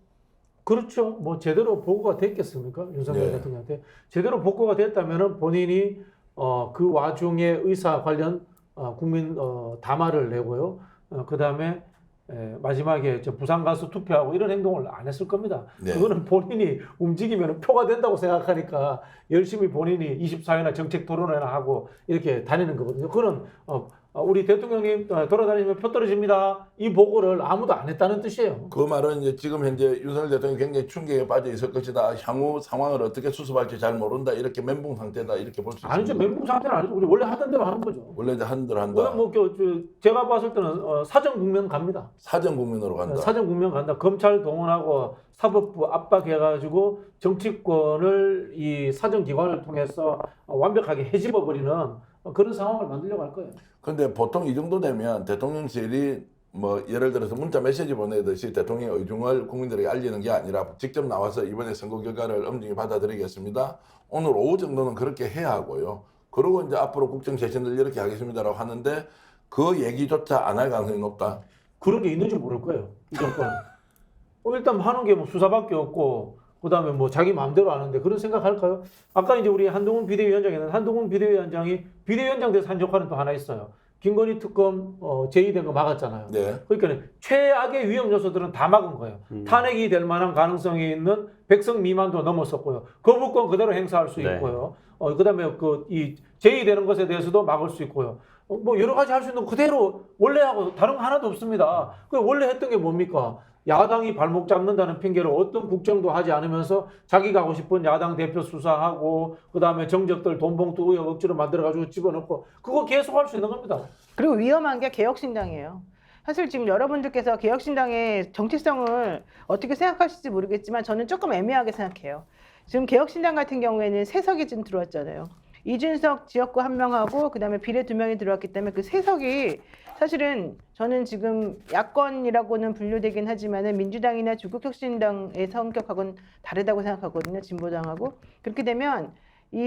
그렇죠. 뭐 제대로 보고가 됐겠습니까? 윤석열 대통령한테 제대로 보고가 됐다면은 본인이 그 와중에 의사 관련 국민 담화를 내고요. 그다음에 마지막에 부산 가서 투표하고 이런 행동을 안 했을 겁니다. 네. 그거는 본인이 움직이면 표가 된다고 생각하니까 열심히 본인이 24회나 정책 토론회나 하고 이렇게 다니는 거거든요. 그거는 우리 대통령님 돌아다니면 표 떨어집니다. 이 보고를 아무도 안 했다는 뜻이에요. 그 말은 이제 지금 현재 윤석열 대통령이 굉장히 충격에 빠져 있을 것이다. 향후 상황을 어떻게 수습할지 잘 모른다. 이렇게 멘붕 상태다. 이렇게 볼 수 있습니다. 아니죠. 멘붕 상태는 아니죠. 우리 원래 하던 대로 하는 거죠. 원래 이제 하는 대로 한다. 뭐 제가 봤을 때는 사전 국면 갑니다. 사전 국면으로 간다. 사전 국면 간다. 검찰 동원하고 사법부 압박해가지고 정치권을 이 사전 기관을 통해서 완벽하게 헤집어 버리는 그런 상황을 만들려고 할 거예요. 근데 보통 이 정도 되면 대통령실이 뭐 예를 들어서 문자 메시지 보내듯이 대통령의 의중을 국민들에게 알리는 게 아니라 직접 나와서 이번에 선거 결과를 엄중히 받아들이겠습니다. 오늘 오후 정도는 그렇게 해야 하고요. 그리고 이제 앞으로 국정 쇄신을 이렇게 하겠습니다라고 하는데 그 얘기조차 안 할 가능성이 높다. 그런 게 있는지 모를 거예요. 이 정권은. 일단 하는 게 뭐 수사밖에 없고 그다음에 뭐 자기 마음대로 하는데 그런 생각할까요? 아까 이제 우리 한동훈 비대위원장이었는데 한동훈 비대위원장이 비대위원장 돼서 한 역할은 또 하나 있어요. 김건희 특검 제의된 거 막았잖아요. 네. 그러니까 최악의 위험 요소들은 다 막은 거예요. 탄핵이 될 만한 가능성이 있는 100석 미만도 넘었었고요. 거부권 그대로 행사할 수 있고요. 그다음에 이 제의되는 것에 대해서도 막을 수 있고요. 뭐 여러 가지 할 수 있는 거 그대로 원래하고 다른 거 하나도 없습니다. 그 원래 했던 게 뭡니까? 야당이 발목 잡는다는 핑계로 어떤 국정도 하지 않으면서 자기가 하고 싶은 야당 대표 수사하고 그다음에 정적들 돈봉투 의혹 억지로 만들어가지고 집어넣고 그거 계속 할 수 있는 겁니다. 그리고 위험한 게 개혁신당이에요. 사실 지금 여러분들께서 개혁신당의 정치성을 어떻게 생각하실지 모르겠지만 저는 조금 애매하게 생각해요. 지금 개혁신당 같은 경우에는 세 석이 지금 들어왔잖아요. 이준석 지역구 한 명하고 그다음에 비례 2명이 들어왔기 때문에 그 세 석이 사실은 저는 지금 야권이라고는 분류되긴 하지만은 민주당이나 조국혁신당의 성격하고는 다르다고 생각하거든요. 진보당하고. 그렇게 되면 이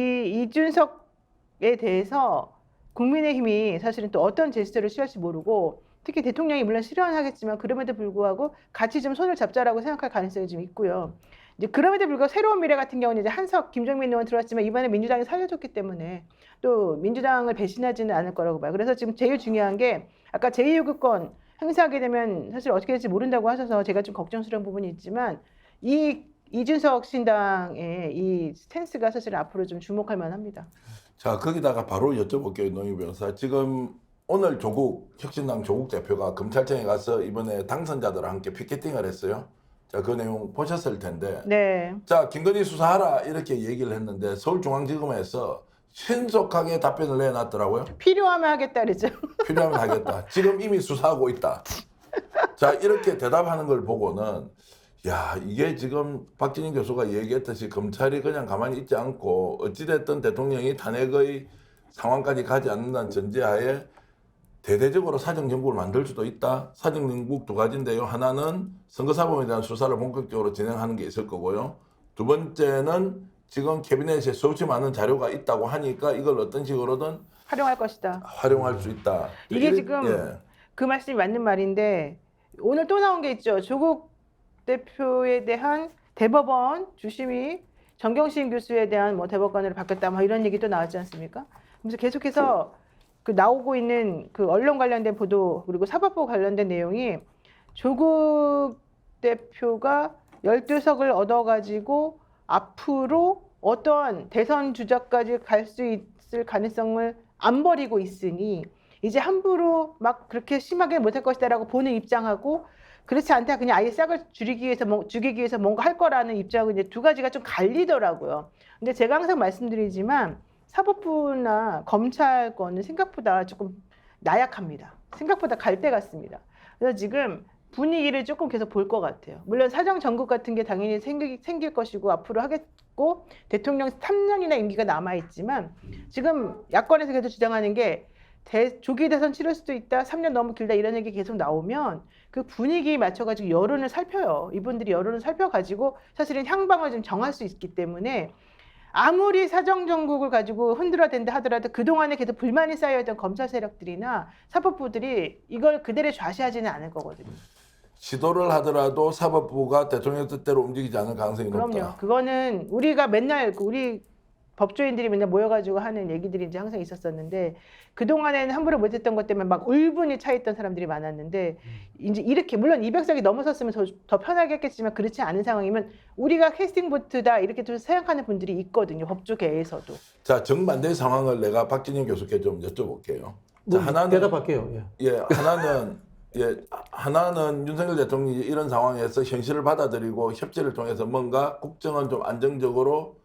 이준석에 대해서 국민의힘이 사실은 또 어떤 제스처를 취할지 모르고 특히 대통령이 물론 실현하겠지만 그럼에도 불구하고 같이 좀 손을 잡자라고 생각할 가능성이 좀 있고요. 이제 그럼에도 불구하고 새로운 미래 같은 경우는 이제 한석 김정민 의원 들어왔지만 이번에 민주당이 살려줬기 때문에 또 민주당을 배신하지는 않을 거라고 봐요. 그래서 지금 제일 중요한 게 아까 제2요구권 행사하게 되면 사실 어떻게 될지 모른다고 하셔서 제가 좀 걱정스러운 부분이 있지만 이 이준석 신당의 이 스탠스가 사실 앞으로 좀 주목할 만합니다. 자, 거기다가 바로 여쭤볼게요, 노영희 변호사. 지금 오늘 혁신당 조국 대표가 검찰청에 가서 이번에 당선자들과 함께 피켓팅을 했어요. 자, 그 내용 보셨을 텐데. 네. 자, 김건희 수사하라 이렇게 얘기를 했는데 서울중앙지검에서 신속하게 답변을 내놨더라고요. 필요하면 하겠다 그러죠. 필요하면 하겠다. 지금 이미 수사하고 있다. 자, 이렇게 대답하는 걸 보고는 야, 이게 지금 박진희 교수가 얘기했듯이 검찰이 그냥 가만히 있지 않고 어찌됐든 대통령이 탄핵의 상황까지 가지 않는다는 전제하에 대대적으로 사정정국을 만들 수도 있다. 사정정국 두 가지인데요. 하나는 선거사범에 대한 수사를 본격적으로 진행하는 게 있을 거고요. 두 번째는 지금 캐비넷에 수없이 많은 자료가 있다고 하니까 이걸 어떤 식으로든 활용할 것이다. 활용할 수 있다. 이게 지금 그 말씀이 맞는 말인데 오늘 또 나온 게 있죠. 조국 대표에 대한 대법원 주심이 정경심 교수에 대한 뭐 대법관으로 바뀌었다 뭐 이런 얘기도 나왔지 않습니까? 그래서 계속해서 그 나오고 있는 그 언론 관련된 보도 그리고 사법부 관련된 내용이 조국 대표가 12석을 얻어가지고 앞으로 어떤 대선 주자까지 갈 수 있을 가능성을 안 버리고 있으니 이제 함부로 막 그렇게 심하게 못할 것이다라고 보는 입장하고 그렇지 않다 그냥 아예 싹을 죽이기 위해서 뭔가 할 거라는 입장은 이제 두 가지가 좀 갈리더라고요. 근데 제가 항상 말씀드리지만 사법부나 검찰권은 생각보다 조금 나약합니다. 생각보다 갈대 같습니다. 그래서 지금 분위기를 조금 계속 볼 것 같아요. 물론 사정 정국 같은 게 당연히 생길 것이고 앞으로 하겠고 대통령 3년이나 임기가 남아있지만 지금 야권에서 계속 주장하는 게 조기 대선 치를 수도 있다, 3년 너무 길다 이런 얘기 계속 나오면 그 분위기에 맞춰가지고 여론을 살펴요. 이분들이 여론을 살펴가지고 사실은 향방을 좀 정할 수 있기 때문에 아무리 사정정국을 가지고 흔들어댄다 하더라도 그동안에 계속 불만이 쌓여있던 검찰 세력들이나 사법부들이 이걸 그대로 좌시하지는 않을 거거든요. 시도를 하더라도 사법부가 대통령 뜻대로 움직이지 않을 가능성이 높다. 그럼요. 그거는 우리가 맨날 우리 법조인들이 맨날 모여가지고 하는 얘기들이 이제 항상 있었었는데 그동안에는 함부로 못했던 것 때문에 막 울분이 차있던 사람들이 많았는데 이제 이렇게 물론 200석이 넘어섰으면 더 편하게 했겠지만 그렇지 않은 상황이면 우리가 캐스팅 보트다 이렇게 좀 생각하는 분들이 있거든요. 법조계에서도. 자, 정반대의 상황을 내가 박진영 교수께 좀 여쭤볼게요. 뭐, 자, 하나는 대답할게요. 하나는 윤석열 대통령이 이런 상황에서 현실을 받아들이고 협치를 통해서 뭔가 국정은 좀 안정적으로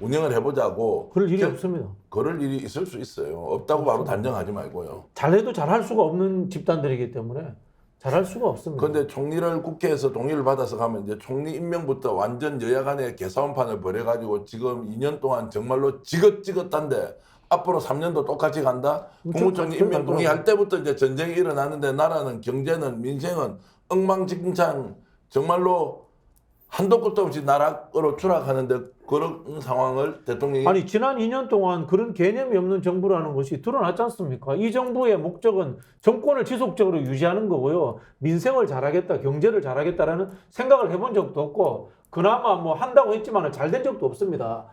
운영을 해보자고. 그럴 일이 없습니다. 그럴 일이 있을 수 있어요. 없다고 바로 단정하지 말고요. 잘해도 잘할 수가 없는 집단들이기 때문에 잘할 수가 없습니다. 그런데 총리를 국회에서 동의를 받아서 가면 이제 총리 임명부터 완전 여야 간의 개싸움판을 벌여가지고 지금 2년 동안 정말로 지긋지긋한데 앞으로 3년도 똑같이 간다? 국무총리 임명 동의할 때부터 이제 전쟁이 일어나는데 나라는 경제는 민생은 엉망진창 정말로 한도 끝도 없이 나락으로 추락하는데 그런 상황을 대통령이 아니 지난 2년 동안 그런 개념이 없는 정부라는 것이 드러났지 않습니까? 이 정부의 목적은 정권을 지속적으로 유지하는 거고요. 민생을 잘하겠다, 경제를 잘하겠다라는 생각을 해본 적도 없고 그나마 뭐 한다고 했지만 잘 된 적도 없습니다.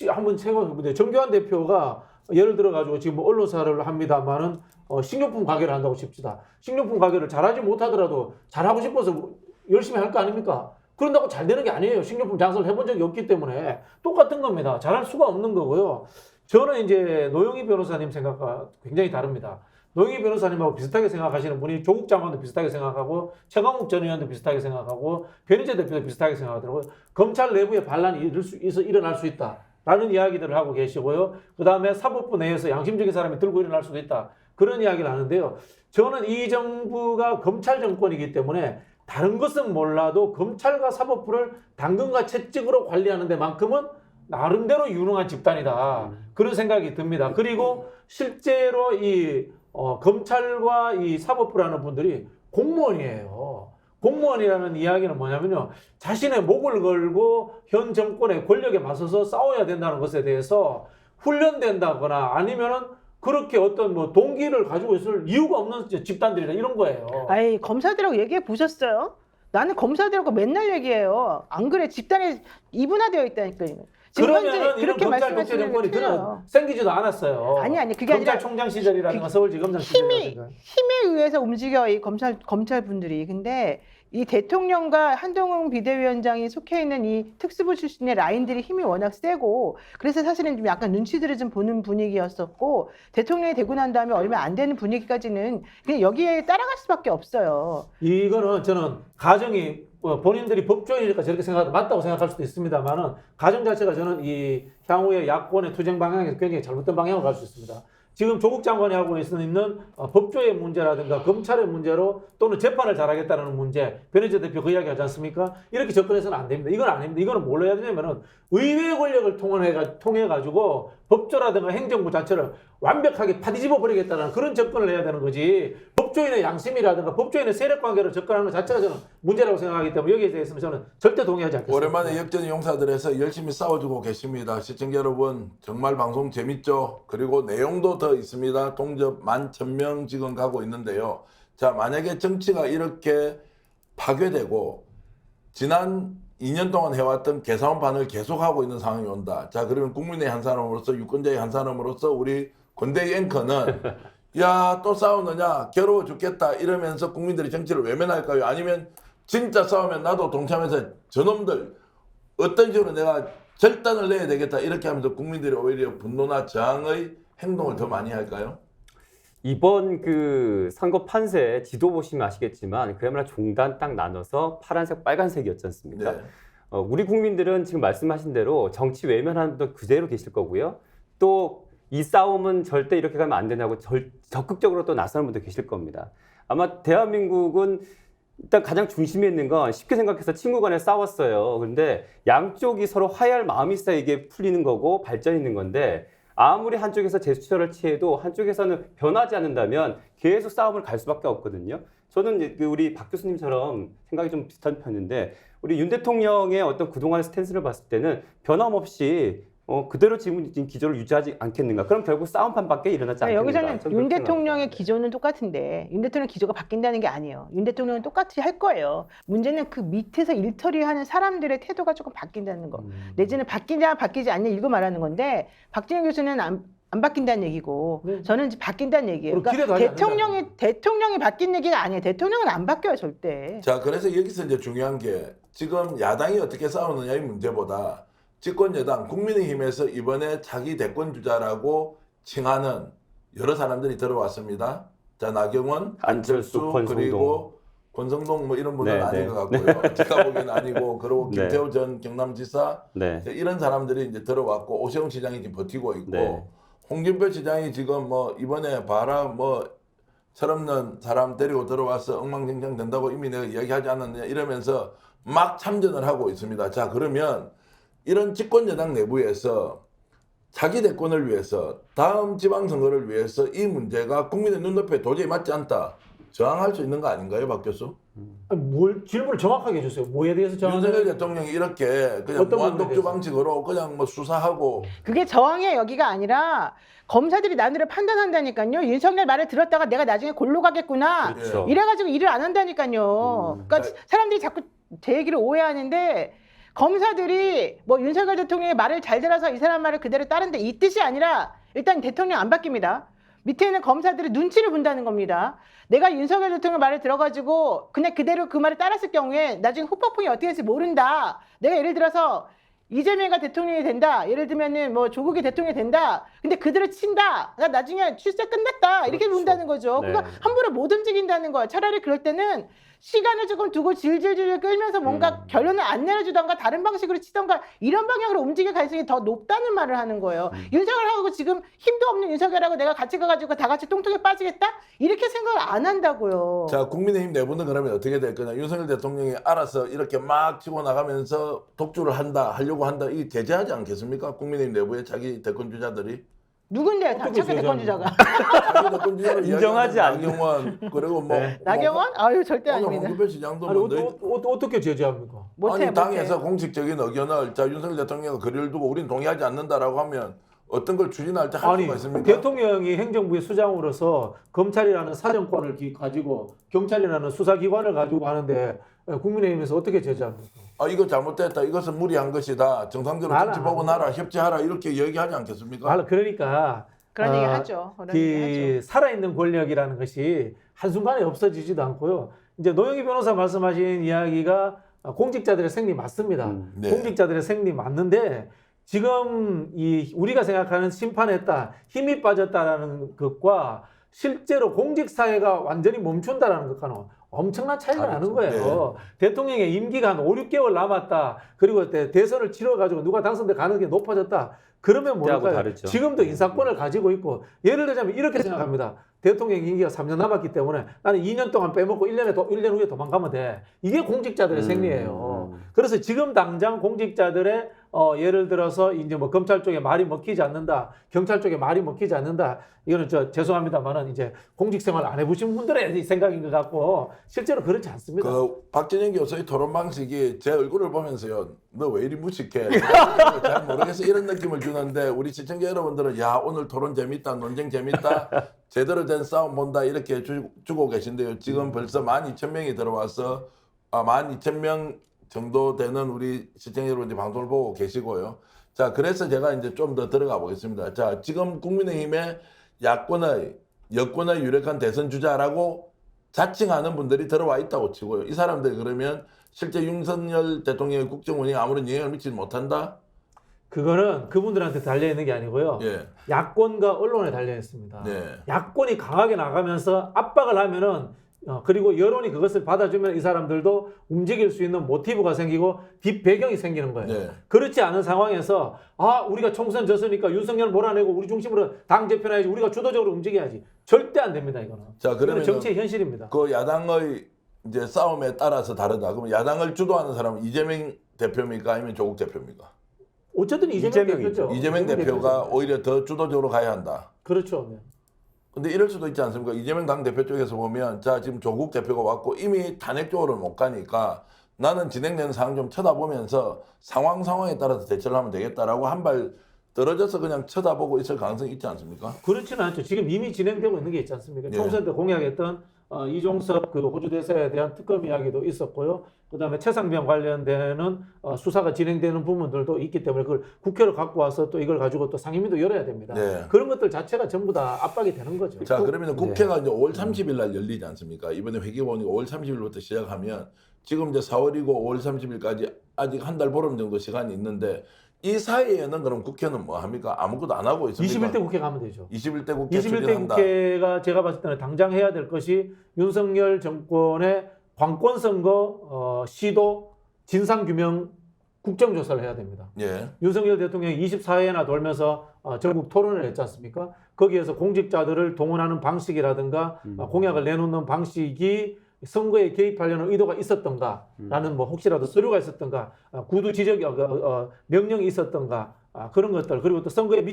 한번 생각해보세요. 정교한 대표가 예를 들어가지고 지금 뭐 언론사를 합니다만은 식료품 가게를 한다고 칩시다. 식료품 가게를 잘하지 못하더라도 잘하고 싶어서 열심히 할 거 아닙니까? 그런다고 잘 되는 게 아니에요. 식료품 장사를 해본 적이 없기 때문에 똑같은 겁니다. 잘할 수가 없는 거고요. 저는 이제 노영희 변호사님 생각과 굉장히 다릅니다. 노영희 변호사님하고 비슷하게 생각하시는 분이 조국 장관도 비슷하게 생각하고 최강욱 전 의원도 비슷하게 생각하고 변희재 대표도 비슷하게 생각하더라고요. 검찰 내부에 반란이 일어날 수 있다라는 이야기들을 하고 계시고요. 그다음에 사법부 내에서 양심적인 사람이 들고 일어날 수도 있다. 그런 이야기를 하는데요. 저는 이 정부가 검찰 정권이기 때문에 다른 것은 몰라도 검찰과 사법부를 당근과 채찍으로 관리하는 데만큼은 나름대로 유능한 집단이다. 그런 생각이 듭니다. 그리고 실제로 이 검찰과 이 사법부라는 분들이 공무원이에요. 공무원이라는 이야기는 뭐냐면요. 자신의 목을 걸고 현 정권의 권력에 맞서서 싸워야 된다는 것에 대해서 훈련된다거나 아니면은 그렇게 어떤 뭐 동기를 가지고 있을 이유가 없는 집단들이다 이런 거예요. 아이, 검사들하고 얘기해 보셨어요? 나는 검사들하고 맨날 얘기해요. 안 그래? 집단에 이분화되어 있다니까요. 지금 현재 그러면은 이런 그렇게 검찰 독재 말씀하시는 정권이 게 저는 틀려요. 생기지도 않았어요. 아니, 그게 아니라 검찰총장 시절이라든가 서울지검장 힘에 시절이라든가. 의해서 움직여 이 검찰 분들이. 근데 이 대통령과 한동훈 비대위원장이 속해 있는 이 특수부 출신의 라인들이 힘이 워낙 세고 그래서 사실은 좀 약간 눈치들을 좀 보는 분위기였었고 대통령이 되고 난 다음에 얼마 안 되는 분위기까지는 그냥 여기에 따라갈 수밖에 없어요. 이거는 저는 가정이 본인들이 법조인이니까 저렇게 생각하도 맞다고 생각할 수도 있습니다만은 가정 자체가 저는 이 향후의 야권의 투쟁 방향에서 굉장히 잘못된 방향으로 갈 수 있습니다. 지금 조국 장관이 하고 있는 법조의 문제라든가 검찰의 문제로 또는 재판을 잘하겠다는 문제, 변희재 대표 그 이야기 하지 않습니까? 이렇게 접근해서는 안 됩니다. 이건 아닙니다. 이거는 뭘로 해야 되냐면은 의회 권력을 통해 가지고 법조라든가 행정부 자체를 완벽하게 파뒤집어 버리겠다는 그런 접근을 해야 되는 거지. 법조인의 양심이라든가 법조인의 세력 관계로 접근하는 것 자체가 저는 문제라고 생각하기 때문에 여기에 대해서는 저는 절대 동의하지 않겠습니다. 오랜만에 역전 용사들에서 열심히 싸워주고 계십니다. 시청자 여러분 정말 방송 재밌죠? 그리고 내용도 더 있습니다. 동접 11,000명 지금 가고 있는데요. 자, 만약에 정치가 이렇게 파괴되고 지난 2년 동안 해왔던 개사원판을 계속하고 있는 상황이 온다. 자, 그러면 국민의 한 사람으로서 유권자의 한 사람으로서 우리 권대의 앵커는 야, 또 싸우느냐? 괴로워 죽겠다. 이러면서 국민들이 정치를 외면할까요? 아니면 진짜 싸우면 나도 동참해서 저놈들 어떤 식으로 내가 절단을 내야 되겠다. 이렇게 하면서 국민들이 오히려 분노나 저항의 행동을 더 많이 할까요? 이번 그 선거 판세 지도 보시면 아시겠지만 그야말로 종단 딱 나눠서 파란색, 빨간색이었지 않습니까? 네. 우리 국민들은 지금 말씀하신 대로 정치 외면하는 분도 그대로 계실 거고요. 또 이 싸움은 절대 이렇게 가면 안 된다고 적극적으로 또 나서는 분도 계실 겁니다. 아마 대한민국은 일단 가장 중심에 있는 건 쉽게 생각해서 친구 간에 싸웠어요. 그런데 양쪽이 서로 화해할 마음이 있어야 이게 풀리는 거고 발전이 있는 건데 아무리 한쪽에서 제스처를 취해도 한쪽에서는 변하지 않는다면 계속 싸움을 갈 수밖에 없거든요. 저는 우리 박 교수님처럼 생각이 좀 비슷한 편인데 우리 윤 대통령의 어떤 그동안의 스탠스를 봤을 때는 변함없이 그대로 지금 기조를 유지하지 않겠는가. 그럼 결국 싸움판밖에 일어나지 않겠는가. 여기서는 윤 대통령의 기조는 똑같은데 윤 대통령 기조가 바뀐다는 게 아니에요. 윤 대통령은 똑같이 할 거예요. 문제는 그 밑에서 일처리하는 사람들의 태도가 조금 바뀐다는 거. 내지는 바뀌냐 바뀌지 않냐 이거 말하는 건데 박진영 교수는 안 바뀐다는 얘기고 네. 저는 이제 바뀐다는 얘기예요. 그러니까 대통령이 바뀐 얘기가 아니에요. 대통령은 안 바뀌어요 절대. 자, 그래서 여기서 이제 중요한 게 지금 야당이 어떻게 싸우느냐의 문제보다 집권 여당 국민의힘에서 이번에 자기 대권 주자라고 칭하는 여러 사람들이 들어왔습니다. 자, 나경원, 안철수, 권성동. 그리고 권성동 뭐 이런 분은 네, 아닌 네. 것 같고요. 제가 보기에는 아니고 그리고 네. 김태호 전 경남지사 네. 이런 사람들이 이제 들어왔고 오세훈 시장이 지금 버티고 있고 네. 홍준표 시장이 지금 뭐 이번에 봐라 뭐 철없는 사람 데리고 들어와서 엉망진창 된다고 이미 내가 이야기하지 않았느냐 이러면서 막 참전을 하고 있습니다. 자, 그러면 이런 집권 여당 내부에서 자기 대권을 위해서 다음 지방선거를 위해서 이 문제가 국민의 눈높이에 도저히 맞지 않다. 저항할 수 있는 거 아닌가요, 박 교수? 뭘 질문을 정확하게 해주세요. 뭐에 대해서 윤석열 대통령이 이렇게 그냥 어떤 무한 독주 부분에 대해서? 방식으로 그냥 뭐 수사하고 그게 저항의 여기가 아니라 검사들이 나날을 판단한다니까요. 윤석열 말을 들었다가 내가 나중에 골로 가겠구나. 그렇죠. 이래가지고 일을 안 한다니까요. 그러니까 사람들이 자꾸 제 얘기를 오해하는데 검사들이 뭐 윤석열 대통령의 말을 잘 들어서 이 사람 말을 그대로 따른다 이 뜻이 아니라 일단 대통령 안 바뀝니다. 밑에 있는 검사들이 눈치를 본다는 겁니다. 내가 윤석열 대통령 말을 들어가지고 그냥 그대로 그 말을 따랐을 경우에 나중에 후폭풍이 어떻게 될지 모른다. 내가 예를 들어서 이재명이가 대통령이 된다. 예를 들면은 뭐 조국이 대통령이 된다. 근데 그들을 친다. 나 나중에 출세 끝났다. 이렇게 그렇죠. 본다는 거죠. 네. 그러니까 함부로 못 움직인다는 거야. 차라리 그럴 때는 시간을 조금 두고 질질질 끌면서 뭔가 결론을 안 내려주던가 다른 방식으로 치던가 이런 방향으로 움직일 가능성이 더 높다는 말을 하는 거예요. 윤석열하고 지금 힘도 없는 윤석열하고 내가 같이 가가지고 다 같이 똥통에 빠지겠다? 이렇게 생각을 안 한다고요. 자, 국민의힘 내부는 그러면 어떻게 될 거냐? 윤석열 대통령이 알아서 이렇게 막 치고 나가면서 독주를 하려고 한다. 이게 제재하지 않겠습니까? 국민의힘 내부에 자기 대권 주자들이. 누군데요? 다 어떻게 차기 대권주자가. 자기 대권 주자를 인정하지 이야기하는 나경원 그리고 뭐 네. 나경원? 아유 절대 오늘 아닙니다. 홍준표 시장도 아니 뭐 너희 어떻게 제재합니까? 못해 아니 당에서 못해. 공식적인 의견을 자 윤석열 대통령이 거리를 두고 우리는 동의하지 않는다라고 하면 어떤 걸 추진할 때 할 아니 수가 있습니까? 대통령이 행정부의 수장으로서 검찰이라는 사정권을 가지고 경찰이라는 수사기관을 가지고 하는데 국민의힘에서 어떻게 제재합니까? 아 이거 잘못됐다. 이것은 무리한 것이다. 정상적으로 말 안 정치보고하라, 협치하라 이렇게 얘기하지 않겠습니까? 그러니까 그런 얘기 하죠. 그런 얘기 하죠. 살아있는 권력이라는 것이 한순간에 없어지지도 않고요. 이제 노영희 변호사 말씀하신 이야기가 공직자들의 생리 맞습니다. 네. 공직자들의 생리 맞는데 지금 우리가 생각하는 심판했다, 힘이 빠졌다라는 것과 실제로 공직사회가 완전히 멈춘다라는 것과는 엄청난 차이가 나는 거예요. 대통령의 임기가 한 5, 6개월 남았다. 그리고 대선을 치러가지고 누가 당선될 가능성이 높아졌다. 그러면 그때하고 뭘까요? 다르죠. 지금도 인사권을 가지고 있고 예를 들자면 이렇게 생각합니다. 대통령 임기가 3년 남았기 때문에 나는 2년 동안 빼먹고 1년 후에 도망가면 돼. 이게 공직자들의 생리예요. 그래서 지금 당장 공직자들의 예를 들어서 이제 뭐 검찰 쪽에 말이 먹히지 않는다, 경찰 쪽에 말이 먹히지 않는다. 이거는 죄송합니다만은 이제 공직 생활 안 해보신 분들의 생각인 것 같고 실제로 그렇지 않습니다. 그 박진영 교수의 토론 방식이 제 얼굴을 보면서요. 너 왜 이리 무식해? 잘 모르겠어 이런 느낌을 주는데 우리 시청자 여러분들은 야 오늘 토론 재밌다, 논쟁 재밌다, 제대로 된 싸움 본다 이렇게 주고 계신데요. 지금 벌써 12,000명이 들어와서 12,000명 정도 되는 우리 시청자 여러분들이 방송을 보고 계시고요. 자, 그래서 제가 이제 좀 더 들어가 보겠습니다. 자, 지금 국민의힘의 여권의 유력한 대선 주자라고 자칭하는 분들이 들어와 있다고 치고요. 이 사람들 그러면 실제 윤석열 대통령의 국정운영에 아무런 영향을 미치지 못한다? 그거는 그분들한테 달려 있는 게 아니고요. 예. 야권과 언론에 달려 있습니다. 네. 야권이 강하게 나가면서 압박을 하면은 그리고 여론이 그것을 받아주면 이 사람들도 움직일 수 있는 모티브가 생기고 뒷배경이 생기는 거예요. 네. 그렇지 않은 상황에서 우리가 총선 졌으니까 윤석열 몰아내고 우리 중심으로 당 재편해야지 우리가 주도적으로 움직여야지 절대 안 됩니다. 이거는. 자, 그러면 이거는 정치의 현실입니다. 그 야당의 이제 싸움에 따라서 다르다. 그럼 야당을 주도하는 사람은 이재명 대표입니까? 아니면 조국 대표입니까? 어쨌든 이재명 이재명이죠. 대표죠. 이재명 대표가 오히려 더 주도적으로 가야 한다. 그렇죠. 네. 근데 이럴 수도 있지 않습니까? 이재명 당대표 쪽에서 보면 자 지금 조국 대표가 왔고 이미 탄핵 쪽으로 못 가니까 나는 진행되는 상황 좀 쳐다보면서 상황에 따라서 대처를 하면 되겠다라고 한 발 떨어져서 그냥 쳐다보고 있을 가능성이 있지 않습니까? 그렇지는 않죠. 지금 이미 진행되고 있는 게 있지 않습니까? 예. 총선 때 공약했던 이종섭 그 호주 대사에 대한 특검 이야기도 있었고요. 그다음에 최상병 관련되는 수사가 진행되는 부분들도 있기 때문에 그걸 국회로 갖고 와서 또 이걸 가지고 또 상임위도 열어야 됩니다. 네. 그런 것들 자체가 전부 다 압박이 되는 거죠. 자 그러면 국회가 이제 5월 30일 날 열리지 않습니까? 이번에 회기본이 5월 30일부터 시작하면 지금 이제 4월이고 5월 30일까지 아직 한 달 보름 정도 시간이 있는데 이 사이에는 그럼 국회는 뭐 합니까? 아무것도 안 하고 있습니까? 21대 국회 가면 되죠. 21대 국회 21대 추진한다. 국회가 제가 봤을 때는 당장 해야 될 것이 윤석열 정권의 관권 선거 시도 진상규명 국정조사를 해야 됩니다. 예. 윤석열 대통령이 24회나 돌면서 전국 토론을 했지 않습니까? 거기에서 공직자들을 동원하는 방식이라든가 공약을 내놓는 방식이 선거에 개입하려는 의도가 있었던가라는 뭐 혹시라도 서류가 있었던가 구두 지적 명령이 있었던가 그런 것들 그리고 또 선거에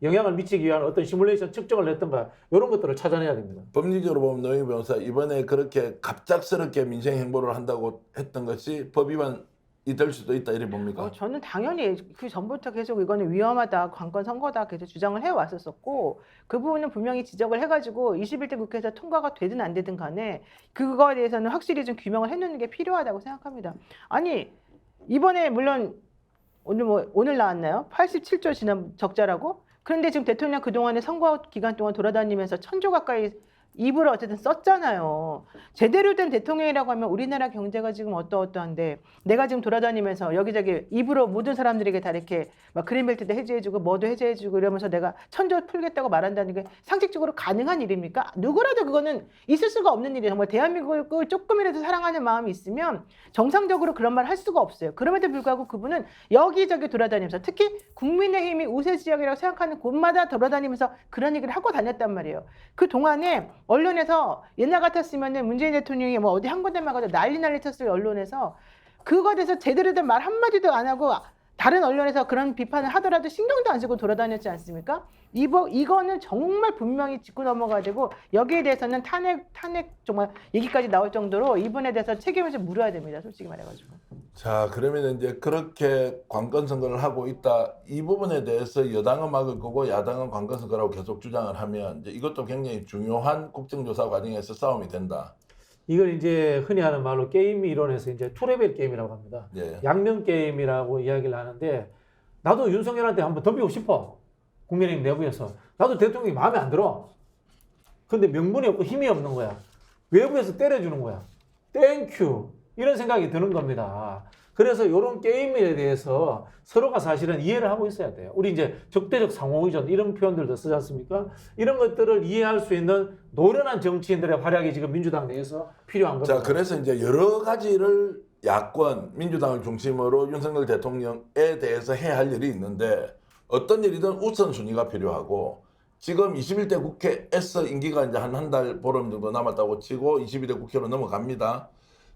영향을 미치기 위한 어떤 시뮬레이션 측정을 했던가 이런 것들을 찾아내야 됩니다. 법리적으로 보면 노영희 변호사 이번에 그렇게 갑작스럽게 민생 행보를 한다고 했던 것이 법 위반이 될 수도 있다 이래 봅니까? 저는 당연히 그 전부터 계속 이거는 위험하다, 관건 선거다 계속 주장을 해왔었었고 그 부분은 분명히 지적을 해가지고 21대 국회에서 통과가 되든 안 되든 간에 그거에 대해서는 확실히 좀 규명을 해놓는 게 필요하다고 생각합니다. 아니 이번에 물론 오늘 나왔나요? 87조 지난 적자라고? 그런데 지금 대통령 그동안에 선거 기간 동안 돌아다니면서 1,000조 가까이 입으로 어쨌든 썼잖아요. 제대로 된 대통령이라고 하면 우리나라 경제가 지금 어떠어떠한데 내가 지금 돌아다니면서 여기저기 입으로 모든 사람들에게 다 이렇게 막 그린벨트도 해제해주고 뭐도 해제해주고 이러면서 내가 천조 풀겠다고 말한다는 게 상식적으로 가능한 일입니까? 누구라도 그거는 있을 수가 없는 일이에요. 정말 대한민국을 조금이라도 사랑하는 마음이 있으면 정상적으로 그런 말 할 수가 없어요. 그럼에도 불구하고 그분은 여기저기 돌아다니면서 특히 국민의힘이 우세 지역이라고 생각하는 곳마다 돌아다니면서 그런 얘기를 하고 다녔단 말이에요. 그 동안에 언론에서 옛날 같았으면은 문재인 대통령이 뭐 어디 한 군데만 가도 난리 쳤을 언론에서 그거에 대해서 제대로 된 말 한마디도 안 하고 다른 언론에서 그런 비판을 하더라도 신경도 안 쓰고 돌아다녔지 않습니까? 이거는 정말 분명히 짚고 넘어가야 되고 여기에 대해서는 탄핵 정말 얘기까지 나올 정도로 이분에 대해서 책임을 좀 물어야 됩니다. 솔직히 말해가지고. 자, 그러면 이제 그렇게 관건 선거를 하고 있다. 이 부분에 대해서 여당은 막을 거고 야당은 관건 선거라고 계속 주장을 하면 이제 이것도 굉장히 중요한 국정조사 과정에서 싸움이 된다. 이걸 이제 흔히 하는 말로 게임 이론에서 이제 투레벨 게임이라고 합니다. 예. 양면 게임이라고 이야기를 하는데 나도 윤석열한테 한번 덤비고 싶어. 국민의힘 내부에서. 나도 대통령이 마음에 안 들어. 근데 명분이 없고 힘이 없는 거야. 외부에서 때려주는 거야. 땡큐. 이런 생각이 드는 겁니다. 그래서 이런 게임에 대해서 서로가 사실은 이해를 하고 있어야 돼요. 우리 이제 적대적 상호의존 이런 표현들도 쓰지 않습니까? 이런 것들을 이해할 수 있는 노련한 정치인들의 활약이 지금 민주당 내에서 필요한 겁니다. 자, 그래서 이제 여러 가지를 야권, 민주당을 중심으로 윤석열 대통령에 대해서 해야 할 일이 있는데 어떤 일이든 우선순위가 필요하고 지금 21대 국회에서 임기가 이제 한 달 보름 정도 남았다고 치고 22대 국회로 넘어갑니다.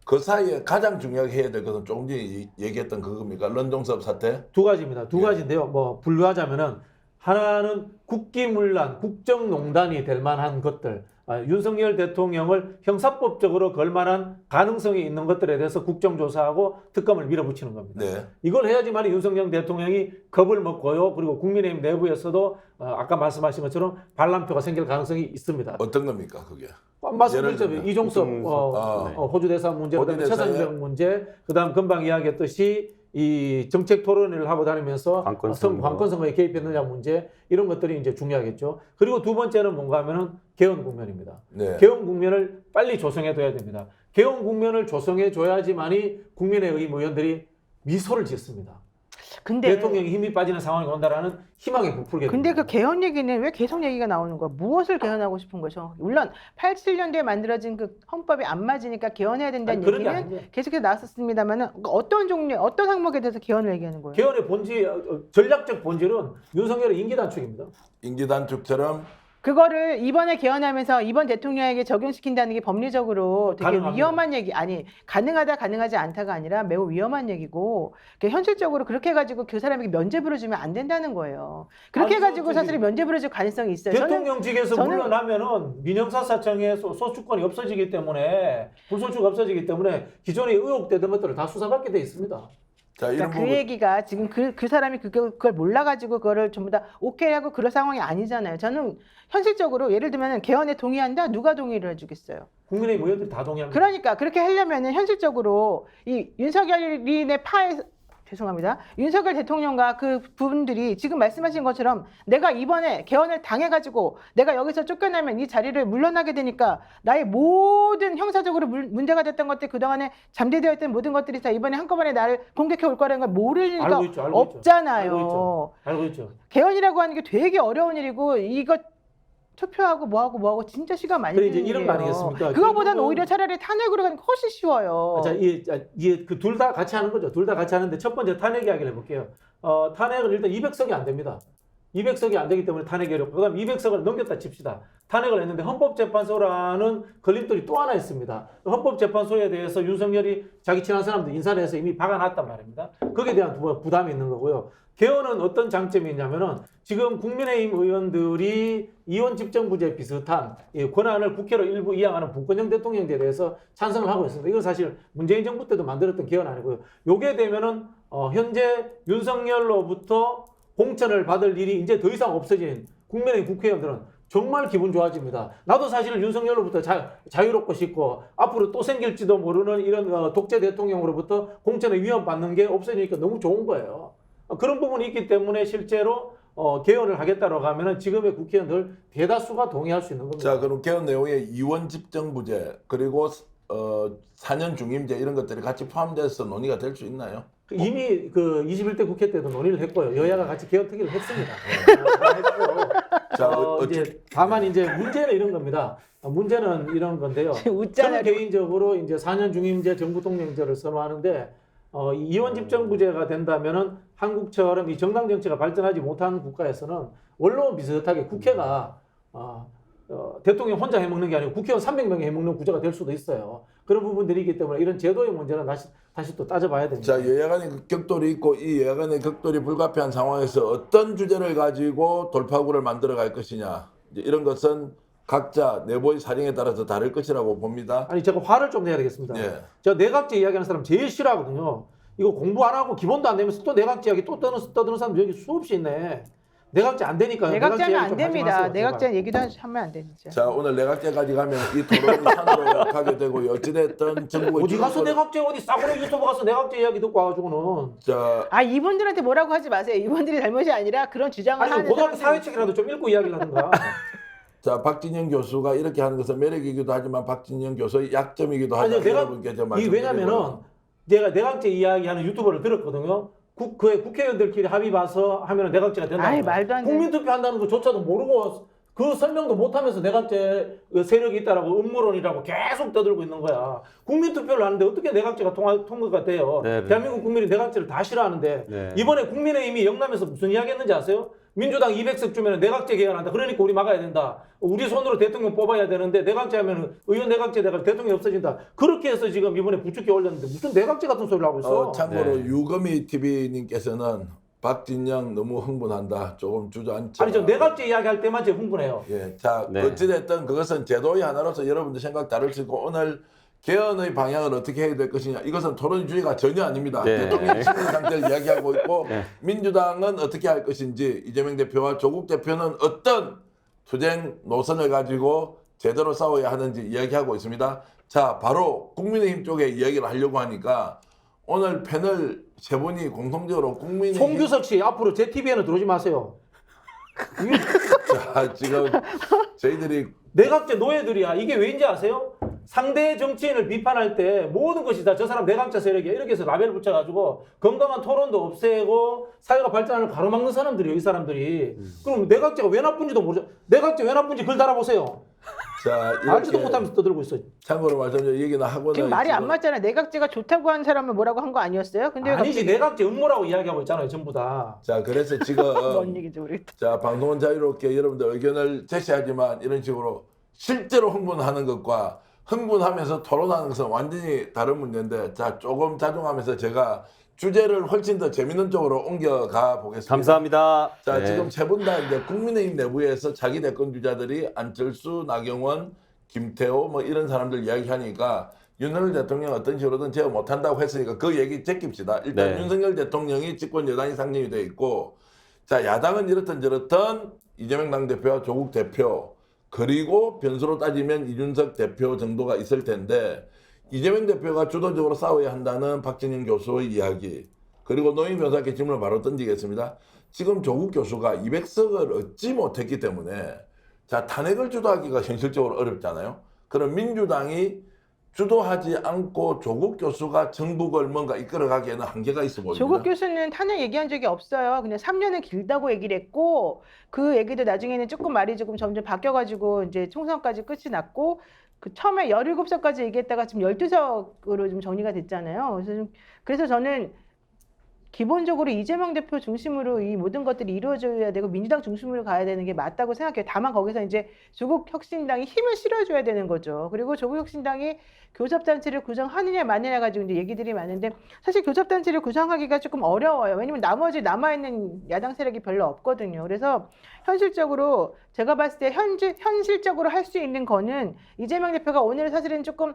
그 사이에 가장 중요하게 해야 될 것은 조금 전에 얘기했던 그겁니까? 런동섭 사태? 두 가지입니다. 두 예. 가지인데요. 뭐 분류하자면은 하나는 국기문란, 국정농단이 될 만한 것들, 윤석열 대통령을 형사법적으로 걸 만한 가능성이 있는 것들에 대해서 국정조사하고 특검을 밀어붙이는 겁니다. 네. 이걸 해야지만 윤석열 대통령이 겁을 먹고요. 그리고 국민의힘 내부에서도 아까 말씀하신 것처럼 반란표가 생길 가능성이 있습니다. 어떤 겁니까, 그게? 말씀드렸죠. 예를 들면 이종석 호주 대사관 문제, 호주 그다음에 대사에 최상병 문제, 그다음 금방 이야기했듯이 이 정책 토론회를 하고 다니면서 관건 선거에 개입했느냐 문제 이런 것들이 이제 중요하겠죠. 그리고 두 번째는 뭔가 하면은 개헌 국면입니다. 네. 개헌 국면을 빨리 조성해 둬야 됩니다. 개헌 국면을 조성해 줘야지만이 국민의힘 의원들이 미소를 짓습니다. 근데 대통령이 힘이 빠지는 상황이 온다라는 희망에 부풀게 됩니다. 근데 그 개헌 얘기는 왜 계속 얘기가 나오는 거야? 무엇을 개헌하고 싶은 거죠? 물론 87년도에 만들어진 그 헌법이 안 맞으니까 개헌해야 된다는 아니, 그런 게 얘기는 아니에요. 계속해서 나왔었습니다만은 어떤 종류, 어떤 항목에 대해서 개헌을 얘기하는 거예요? 개헌의 본질, 전략적 본질은 윤석열의 임기 단축입니다. 임기 단축처럼 그거를 이번에 개헌하면서 이번 대통령에게 적용시킨다는 게 법리적으로 되게 가능합니다. 위험한 얘기, 아니 가능하다 가능하지 않다가 아니라 매우 위험한 얘기고 현실적으로 그렇게 해가지고 그 사람에게 면죄부를 주면 안 된다는 거예요. 그렇게 아니죠, 해가지고 사실 면죄부를 줄 가능성이 있어요. 대통령직에서 저는- 물러나면은 민형사사청의 소추권이 없어지기 때문에 불소추가 없어지기 때문에 기존에 의혹되던 것들을 다 수사받게 돼 있습니다. 자, 이런 그러니까 그 얘기가 지금 그 사람이 그걸 몰라가지고 그거를 전부 다 오케이 하고 그럴 상황이 아니잖아요. 저는 현실적으로 예를 들면 개헌에 동의한다? 누가 동의를 해주겠어요? 국민의힘 의원들이 다 동의합니다. 그러니까 그렇게 하려면은 현실적으로 이 윤석열인의 파에 죄송합니다. 윤석열 대통령과 그 분들이 지금 말씀하신 것처럼 내가 이번에 개헌을 당해가지고 내가 여기서 쫓겨나면 이 자리를 물러나게 되니까 나의 모든 형사적으로 문제가 됐던 것들 그동안에 잠재되어 있던 모든 것들이 다 이번에 한꺼번에 나를 공격해 올 거라는 걸 모를 리가 알고 있죠, 알고 있죠. 없잖아요. 알고 있죠. 개헌이라고 하는 게 되게 어려운 일이고 이거 투표하고 뭐하고 진짜 시간 많이 그래, 드는 이제 이런 거 아니겠습니까? 그거보다는 결국은- 오히려 차라리 탄핵으로 가는 게 훨씬 쉬워요. 자, 이게 그 둘 다 같이 하는 거죠. 둘 다 같이 하는데 첫 번째 탄핵 이야기를 해볼게요. 탄핵은 일단 200석이 안 됩니다. 200석이 안 되기 때문에 탄핵이 어렵고 그다음 200석을 넘겼다 칩시다. 탄핵을 했는데 헌법재판소라는 걸림돌이 또 하나 있습니다. 헌법재판소에 대해서 윤석열이 자기 친한 사람들 인사를 해서 이미 박아놨단 말입니다. 거기에 대한 부담이 있는 거고요. 개헌은 어떤 장점이 있냐면은 지금 국민의힘 의원들이 이원 집정부제 비슷한 이 권한을 국회로 일부 이양하는 분권형 대통령제에 대해서 찬성을 하고 있습니다. 이건 사실 문재인 정부 때도 만들었던 개헌 아니고요. 요게 되면은 현재 윤석열로부터 공천을 받을 일이 이제 더 이상 없어진 국민의힘 국회의원들은 정말 기분 좋아집니다. 나도 사실 윤석열로부터 자유롭고 싶고 앞으로 또 생길지도 모르는 이런 독재 대통령으로부터 공천의 위협 받는 게 없어지니까 너무 좋은 거예요. 그런 부분이 있기 때문에 실제로 개헌을 하겠다라고 하면은 지금의 국회의원들 대다수가 동의할 수 있는 겁니다. 자, 그럼 개헌 내용에 이원 집정부제 그리고 4년 중임제 이런 것들이 같이 포함돼서 논의가 될 수 있나요? 이미 그 21대 국회 때도 논의를 했고요. 여야가 같이 개헌 특위를 했습니다. 자, 이제 다만 이제 문제는 이런 겁니다. 문제는 이런 건데요. 웃잖아요. 저는 개인적으로 이제 4년 중임제, 정부 통령제를 선호하는데 이원 집정부제가 된다면은 한국처럼 이 정당 정치가 발전하지 못한 국가에서는 원로 비슷하게 국회가 대통령 혼자 해먹는 게 아니고 국회의원 300명이 해먹는 구조가 될 수도 있어요. 그런 부분들이기 때문에 이런 제도의 문제는 다시 또 따져봐야 됩니다. 자, 여야 간의 격돌이 있고 이 여야 간의 격돌이 불가피한 상황에서 어떤 주제를 가지고 돌파구를 만들어 갈 것이냐. 이제 이런 것은 각자 내부의 사정에 따라서 다를 것이라고 봅니다. 아니 제가 화를 좀 내야 되겠습니다. 예. 제가 내각제 이야기하는 사람 제일 싫어하거든요. 이거 공부 안 하고 기본도 안 되면서 또 내각제 이야기 또 떠드는 사람 여기 수없이 있네. 내각제 안 되니까요. 내각제는 이야기 안 좀 하지 됩니다. 마세요, 내각제 제발. 얘기도 하면 안 돼, 진짜. 자, 오늘 내각제까지 가면 이 토론이 산으로 가게 되고 어찌됐든 정부의 어디 가서 내각제 어디 싸구려 유튜브 가서 내각제 이야기 듣고 와가지고는 자, 아, 이분들한테 뭐라고 하지 마세요. 이분들이 잘못이 아니라 그런 주장을 아니 하는 고등학교 사람들이 사회책이라도 좀 읽고 이야기를 하든가. 자, 박진영 교수가 이렇게 하는 것은 매력이기도 하지만 박진영 교수의 약점이기도 아니, 하죠. 내가 여러분께 좀 이 왜냐면은 제가 내각제 이야기하는 유튜버를 들었거든요. 국회의원들끼리 합의 봐서 하면은 내각제가 된다. 아이, 말도 안 돼. 국민투표 한다는 것조차도 모르고 그 설명도 못하면서 내각제 세력이 있다라고 음모론이라고 계속 떠들고 있는 거야. 국민투표를 하는데 어떻게 내각제가 통과가 돼요? 네. 대한민국 국민이 내각제를 다 싫어하는데 네. 이번에 국민의힘이 영남에서 무슨 이야기했는지 아세요? 민주당 200석 주면 내각제 개헌한다. 그러니까 우리 막아야 된다. 우리 손으로 대통령 뽑아야 되는데 내각제 하면 의원 내각제 돼가 대통령이 없어진다. 그렇게 해서 지금 이번에 부축기 올렸는데 무슨 내각제 같은 소리를 하고 있어. 참고로 네. 유금이 TV님께서는 박진영 너무 흥분한다. 조금 주저앉자. 아니 저 내각제 이야기할 때만 제가 흥분해요. 예, 자, 네. 어찌됐든 그것은 제도의 하나로서 여러분들 생각 다를 수 있고 오늘 개헌의 방향을 어떻게 해야 될 것이냐 이것은 토론 주의가 전혀 아닙니다. 네. 대통령 심리 상태를 이야기하고 있고 네. 민주당은 어떻게 할 것인지 이재명 대표와 조국 대표는 어떤 투쟁 노선을 가지고 제대로 싸워야 하는지 이야기하고 있습니다. 자, 바로 국민의힘 쪽에 이야기를 하려고 하니까 오늘 패널 세 분이 공통적으로 국민의힘 송규석 씨 앞으로 제 TV에는 들어오지 마세요. 자, 지금 저희들이 내각제 노예들이야. 이게 왜인지 아세요? 상대 정치인을 비판할 때 모든 것이 다 저 사람 내각제 세력이야. 이렇게 해서 라벨을 붙여가지고 건강한 토론도 없애고 사회가 발전하는 가로막는 사람들이에요. 이 사람들이. 그럼 내각제가 왜 나쁜지도 모르죠. 내각제 왜 나쁜지 글 달아보세요. 자, 알지도 이렇게 못하면서 떠들고 있어. 참고로 말씀드린 얘기는 하고는 지금 말이 안 지금 맞잖아. 내각제가 좋다고 한 사람은 뭐라고 한 거 아니었어요? 근데 왜 아니지 갑자기 내각제 음모라고 이야기하고 있잖아요. 전부 다. 자, 그래서 지금 뭔 얘기인지 모르겠다. 자, 방송은 자유롭게 여러분들 의견을 제시하지만 이런 식으로 실제로 흥분하는 것과 흥분하면서 토론하는 것은 완전히 다른 문제인데 자, 조금 자중하면서 제가 주제를 훨씬 더 재밌는 쪽으로 옮겨가 보겠습니다. 감사합니다. 자, 네. 지금 세 분 다 이제 국민의힘 내부에서 자기 대권 주자들이 안철수, 나경원, 김태호 뭐 이런 사람들 이야기하니까 윤석열 대통령 어떤 식으로든 제어 못한다고 했으니까 그 얘기 제낍시다. 일단 네. 윤석열 대통령이 집권 여당이 상정이 돼 있고 자, 야당은 이렇든 저렇든 이재명 당대표와 조국 대표 그리고 변수로 따지면 이준석 대표 정도가 있을 텐데 이재명 대표가 주도적으로 싸워야 한다는 박진영 교수의 이야기 그리고 노인 변호사께 질문을 바로 던지겠습니다. 지금 조국 교수가 200석을 얻지 못했기 때문에 자, 탄핵을 주도하기가 현실적으로 어렵잖아요. 그럼 민주당이 주도하지 않고 조국 교수가 정북을 뭔가 이끌어가기에는 한계가 있어 보입니다. 조국 교수는 탄핵 얘기한 적이 없어요. 그냥 3년은 길다고 얘기를 했고 그 얘기도 나중에는 조금 말이 조금 점점 바뀌어가지고 이제 총선까지 끝이 났고 그 처음에 17석까지 얘기했다가 지금 12석으로 좀 정리가 됐잖아요. 그래서 저는 기본적으로 이재명 대표 중심으로 이 모든 것들이 이루어져야 되고 민주당 중심으로 가야 되는 게 맞다고 생각해요. 다만 거기서 이제 조국 혁신당이 힘을 실어줘야 되는 거죠. 그리고 조국 혁신당이 교섭단체를 구성하느냐 마느냐 가지고 이제 얘기들이 많은데 사실 교섭단체를 구성하기가 조금 어려워요. 왜냐면 나머지 남아있는 야당 세력이 별로 없거든요. 그래서 현실적으로 제가 봤을 때 현실적으로 할 수 있는 거는 이재명 대표가 오늘 사실은 조금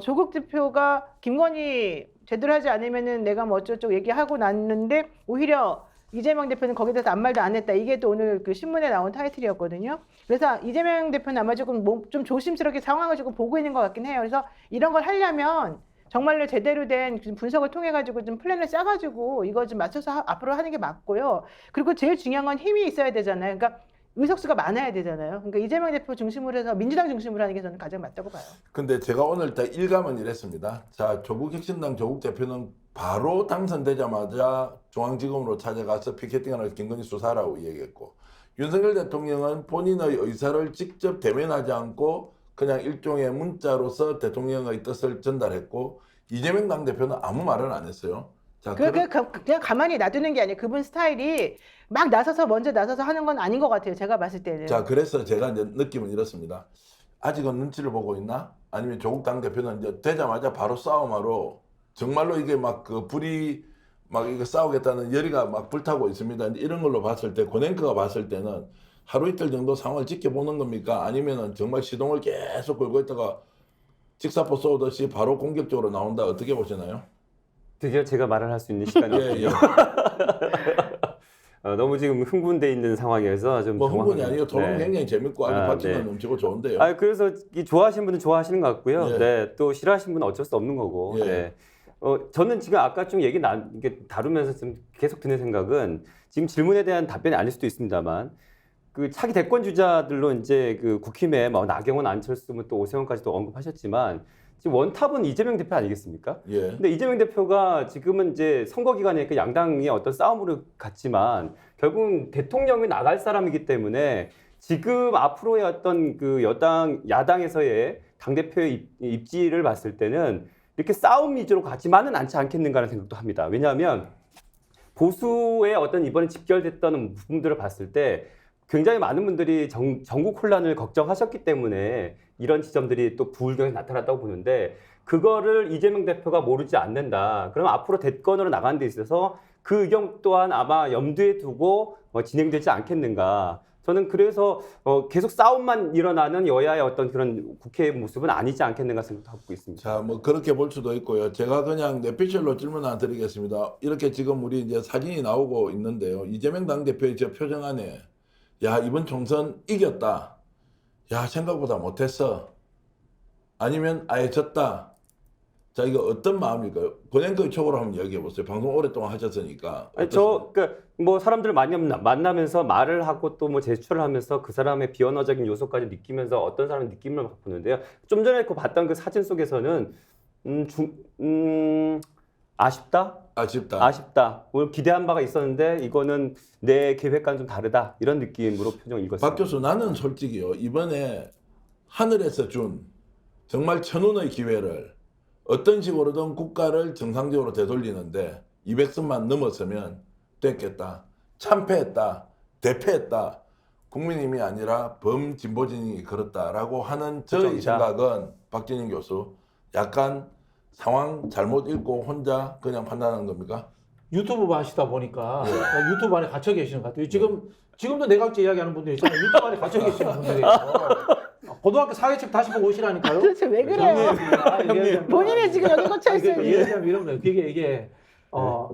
조국 대표가 김건희 제대로 하지 않으면은 내가 뭐 어쩌고 얘기하고 났는데 오히려 이재명 대표는 거기에 대해서 아무 말도 안 했다. 이게 또 오늘 그 신문에 나온 타이틀이었거든요. 그래서 이재명 대표는 아마 조금 좀 조심스럽게 상황을 조금 보고 있는 것 같긴 해요. 그래서 이런 걸 하려면 정말로 제대로 된 분석을 통해 가지고 좀 플랜을 짜 가지고 이거 좀 맞춰서 앞으로 하는 게 맞고요. 그리고 제일 중요한 건 힘이 있어야 되잖아요. 그러니까 의석수가 많아야 되잖아요. 그러니까 이재명 대표 중심으로 해서 민주당 중심으로 하는 게 저는 가장 맞다고 봐요. 근데 제가 오늘 딱 일감은 이랬습니다. 자, 조국혁신당 조국 대표는 바로 당선되자마자 중앙지검으로 찾아가서 피켓팅하는 김건희 수사라고 얘기했고, 윤석열 대통령은 본인의 의사를 직접 대면하지 않고 그냥 일종의 문자로서 대통령의 뜻을 전달했고, 이재명 당대표는 아무 말은 안 했어요. 자, 그냥 가만히 놔두는 게 아니에요. 그분 스타일이 막 먼저 나서서 하는 건 아닌 것 같아요. 제가 봤을 때는. 자, 그래서 제가 이제 느낌은 이렇습니다. 아직은 눈치를 보고 있나? 아니면 조국 당대표는 이제 되자마자 바로 싸움하러 정말로 이게 막 그 불이 막 이거 싸우겠다는 열의가 막 불타고 있습니다. 이런 걸로 봤을 때 고냉크가 봤을 때는 하루 이틀 정도 상황을 지켜보는 겁니까? 아니면은 정말 시동을 계속 걸고 있다가 직사포 쏘듯이 바로 공격적으로 나온다. 어떻게 보시나요? 드디어 제가 말을 할 수 있는 시간이 예, 예. 너무 지금 흥분돼 있는 상황이어서 좀 뭐 흥분이 정확하게- 아니고 토론 네. 굉장히 재밌고 아주 아, 박진감 네. 넘치고 좋은데요. 그래서 이 좋아하시는 분은 좋아하시는 것 같고요. 예. 네, 또 싫어하시는 분은 어쩔 수 없는 거고. 예. 네. 저는 지금 아까 좀 이게 다루면서 좀 계속 드는 생각은 지금 질문에 대한 답변이 아닐 수도 있습니다만 그 차기 대권 주자들로 이제 그 국힘에 뭐 나경원, 안철수, 또 오세훈까지도 언급하셨지만 지금 원탑은 이재명 대표 아니겠습니까? 예. 근데 이재명 대표가 지금은 이제 선거 기간이니까 양당의 어떤 싸움으로 갔지만 결국은 대통령이 나갈 사람이기 때문에 지금 앞으로의 어떤 그 야당에서의 당대표의 입지를 봤을 때는 이렇게 싸움 위주로 가지만은 않지 않겠는가라는 생각도 합니다. 왜냐하면 보수의 어떤 이번에 집결됐던 부분들을 봤을 때 굉장히 많은 분들이 전국 혼란을 걱정하셨기 때문에 이런 지점들이 또 부울경에 나타났다고 보는데 그거를 이재명 대표가 모르지 않는다. 그럼 앞으로 대권으로 나가는 데 있어서 그 의견 또한 아마 염두에 두고 진행되지 않겠는가. 저는 그래서 계속 싸움만 일어나는 여야의 어떤 그런 국회의 모습은 아니지 않겠는가 생각하고 있습니다. 자, 뭐 그렇게 볼 수도 있고요. 제가 그냥 뇌피셜로 질문 하나 드리겠습니다. 이렇게 지금 우리 이제 사진이 나오고 있는데요. 이재명 당대표의 저 표정 안에 야, 이번 총선 이겼다. 야, 생각보다 못했어. 아니면 아예 졌다. 자, 이거 어떤 마음일까요? 본인의 쪽으로 한번 이야기해 보세요. 방송 오랫동안 하셨으니까. 그러니까 뭐 사람들 많이 만나면서 말을 하고 또 뭐 제스처를 하면서 그 사람의 비언어적인 요소까지 느끼면서 어떤 사람은 느낌을 보는데요. 좀 전에 봤던 그 사진 속에서는 아쉽다. 아쉽다. 오늘 기대한 바가 있었는데 이거는 내 계획과는 좀 다르다. 이런 느낌으로 표정 읽었습니다. 박 교수, 나는 솔직히요. 이번에 하늘에서 준 정말 천운의 기회를 어떤 식으로든 국가를 정상적으로 되돌리는데 200석만 넘었으면 됐겠다. 참패했다. 대패했다. 국민힘이 아니라 범진보진이 그렇다라고 하는 저의 생각은 박진영 교수 약간 상황 잘못 읽고 혼자 그냥 판단하는 겁니까? 유튜브 하시다 보니까 유튜브 안에 갇혀 계시는 것 같아요. 지금도 내각제 이야기하는 분들 있잖아요. 유튜브 안에 갇혀 계시는 분들이 있어요. 고등학교 사회책 다시 보고 오시라니까요. 도대체 왜 그래요? 본인이 지금 여기 꽂혀 있어요. 이런 거예요. 이게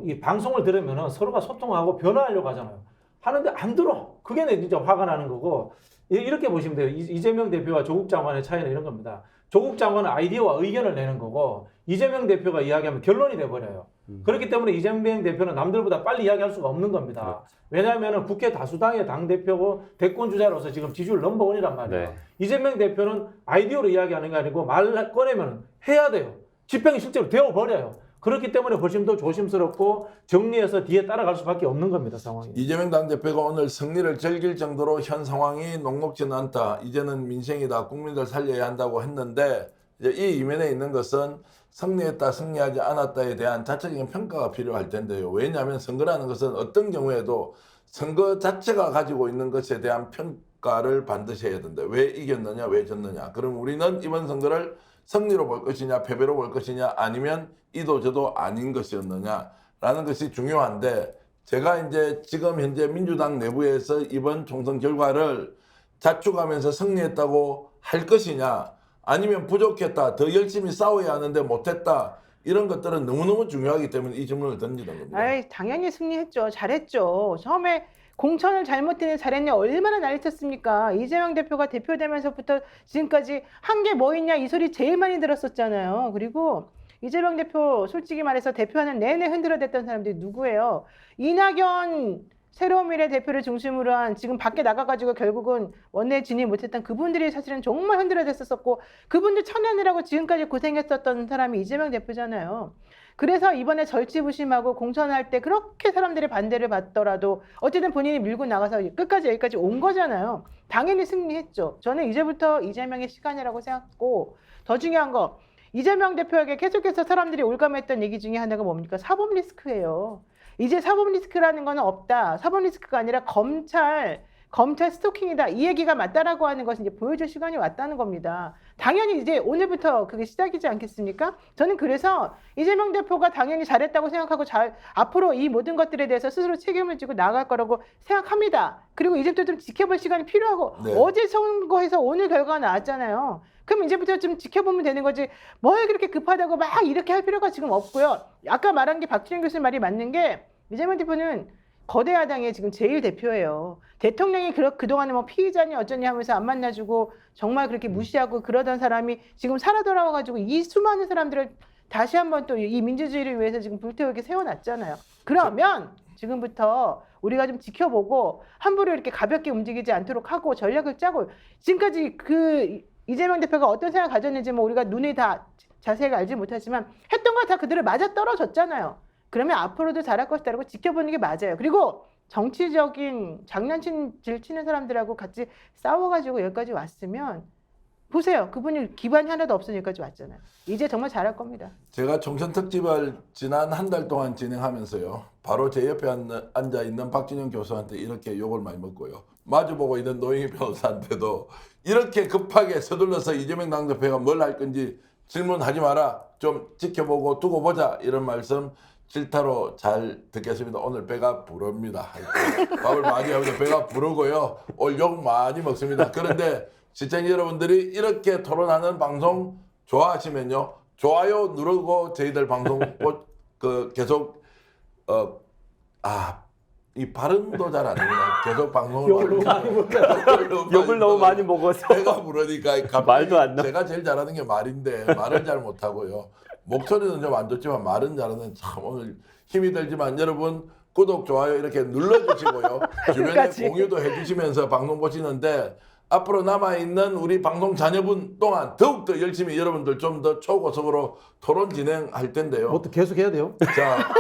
이 방송을 들으면 서로가 소통하고 변화하려고 하잖아요. 하는데 안 들어. 그게 진짜 화가 나는 거고. 이렇게 보시면 돼요. 이재명 대표와 조국 장관의 차이는 이런 겁니다. 조국 장관은 아이디어와 의견을 내는 거고 이재명 대표가 이야기하면 결론이 돼버려요. 그렇기 때문에 이재명 대표는 남들보다 빨리 이야기할 수가 없는 겁니다. 왜냐하면 국회 다수당의 당대표고 대권주자로서 지금 지지율 넘버원이란 말이에요. 네. 이재명 대표는 아이디어로 이야기하는 게 아니고 말을 꺼내면 해야 돼요. 집행이 실제로 되어버려요. 그렇기 때문에 훨씬 더 조심스럽고 정리해서 뒤에 따라갈 수밖에 없는 겁니다. 상황이. 이재명 당대표가 오늘 승리를 즐길 정도로 현 상황이 녹록지는 않다. 이제는 민생이다. 국민들 살려야 한다고 했는데 이제 이 이면에 있는 것은 승리했다, 승리하지 않았다에 대한 자체적인 평가가 필요할 텐데요. 왜냐하면 선거라는 것은 어떤 경우에도 선거 자체가 가지고 있는 것에 대한 평가를 반드시 해야 된다. 왜 이겼느냐, 왜 졌느냐. 그럼 우리는 이번 선거를 승리로 볼 것이냐, 패배로 볼 것이냐, 아니면 이도 저도 아닌 것이었느냐라는 것이 중요한데 제가 이제 지금 현재 민주당 내부에서 이번 총선 결과를 자축하면서 승리했다고 할 것이냐, 아니면 부족했다, 더 열심히 싸워야 하는데 못했다, 이런 것들은 너무너무 중요하기 때문에 이 질문을 던지는 겁니다. 아이, 당연히 승리했죠. 잘했죠. 처음에 공천을 잘못했네, 잘했네, 얼마나 난리쳤습니까? 이재명 대표가 대표되면서부터 지금까지 한 게 뭐 있냐 이 소리 제일 많이 들었었잖아요. 그리고 이재명 대표 솔직히 말해서 대표하는 내내 흔들어댔던 사람들이 누구예요? 이낙연 새로운 미래 대표를 중심으로 한 지금 밖에 나가가지고 결국은 원내에 진입 못했던 그분들이 사실은 정말 흔들어댔었고 그분들 쳐내느라고 지금까지 고생했었던 사람이 이재명 대표잖아요. 그래서 이번에 절치부심하고 공천할 때 그렇게 사람들의 반대를 받더라도 어쨌든 본인이 밀고 나가서 끝까지 여기까지 온 거잖아요. 당연히 승리했죠. 저는 이제부터 이재명의 시간이라고 생각하고 더 중요한 거 이재명 대표에게 계속해서 사람들이 올감했던 얘기 중에 하나가 뭡니까? 사법 리스크예요. 이제 사법 리스크라는 건 없다. 사법 리스크가 아니라 검찰 스토킹이다. 이 얘기가 맞다라고 하는 것을 이제 보여줄 시간이 왔다는 겁니다. 당연히 이제 오늘부터 그게 시작이지 않겠습니까? 저는 그래서 이재명 대표가 당연히 잘했다고 생각하고 앞으로 이 모든 것들에 대해서 스스로 책임을 지고 나아갈 거라고 생각합니다. 그리고 이제부터 좀 지켜볼 시간이 필요하고 네. 어제 선거에서 오늘 결과가 나왔잖아요. 그럼 이제부터 좀 지켜보면 되는 거지 뭘 그렇게 급하다고 막 이렇게 할 필요가 지금 없고요. 아까 말한 게 박준영 교수님 말이 맞는 게 이재명 대표는 거대 야당의 지금 제일 대표예요. 대통령이 그동안에 뭐 피의자니 어쩌니 하면서 안 만나주고 정말 그렇게 무시하고 그러던 사람이 지금 살아 돌아와가지고 이 수많은 사람들을 다시 한번 또 이 민주주의를 위해서 지금 불태우게 세워놨잖아요. 그러면 지금부터 우리가 좀 지켜보고 함부로 이렇게 가볍게 움직이지 않도록 하고 전략을 짜고 지금까지 그 이재명 대표가 어떤 생각을 가졌는지 뭐 우리가 눈에 다 자세히 알지 못하지만 했던 거 다 그대로 맞아 떨어졌잖아요. 그러면 앞으로도 잘할 것이다라고 지켜보는 게 맞아요. 그리고 정치적인 장난질 치는 사람들하고 같이 싸워가지고 여기까지 왔으면 보세요. 그분이 기반이 하나도 없으니 여기까지 왔잖아요. 이제 정말 잘할 겁니다. 제가 총선 특집을 지난 한 달 동안 진행하면서요. 바로 제 옆에 앉아 있는 박진영 교수한테 이렇게 욕을 많이 먹고요. 마주보고 있는 노영희 변호사한테도 이렇게 급하게 서둘러서 이재명 당대표가 뭘 할 건지 질문하지 마라. 좀 지켜보고 두고 보자. 이런 말씀 질타로 잘 듣겠습니다. 오늘 배가 부릅니다. 밥을 많이 하면 배가 부르고요. 오늘 욕 많이 먹습니다. 그런데 시청자 여러분들이 이렇게 토론하는 방송 좋아하시면요. 좋아요 누르고 저희들 방송 계속 이 발음도 잘 안 됩니다. 계속 방송을 욕을 너무 많이 먹어서 배가 부르니까 갑자기 말도 안 나. 제가 제일 잘하는 게 말인데 말을 잘 못하고요. 목소리는 좀 안 좋지만 말은 잘하는 참 오늘 힘이 들지만 여러분 구독 좋아요 이렇게 눌러주시고요. 주변에 끝까지. 공유도 해주시면서 방송 보시는데 앞으로 남아있는 우리 방송 자녀분 동안 더욱더 열심히 여러분들 좀 더 초고속으로 토론 진행할 텐데요. 뭐또 계속 해야 돼요? 자,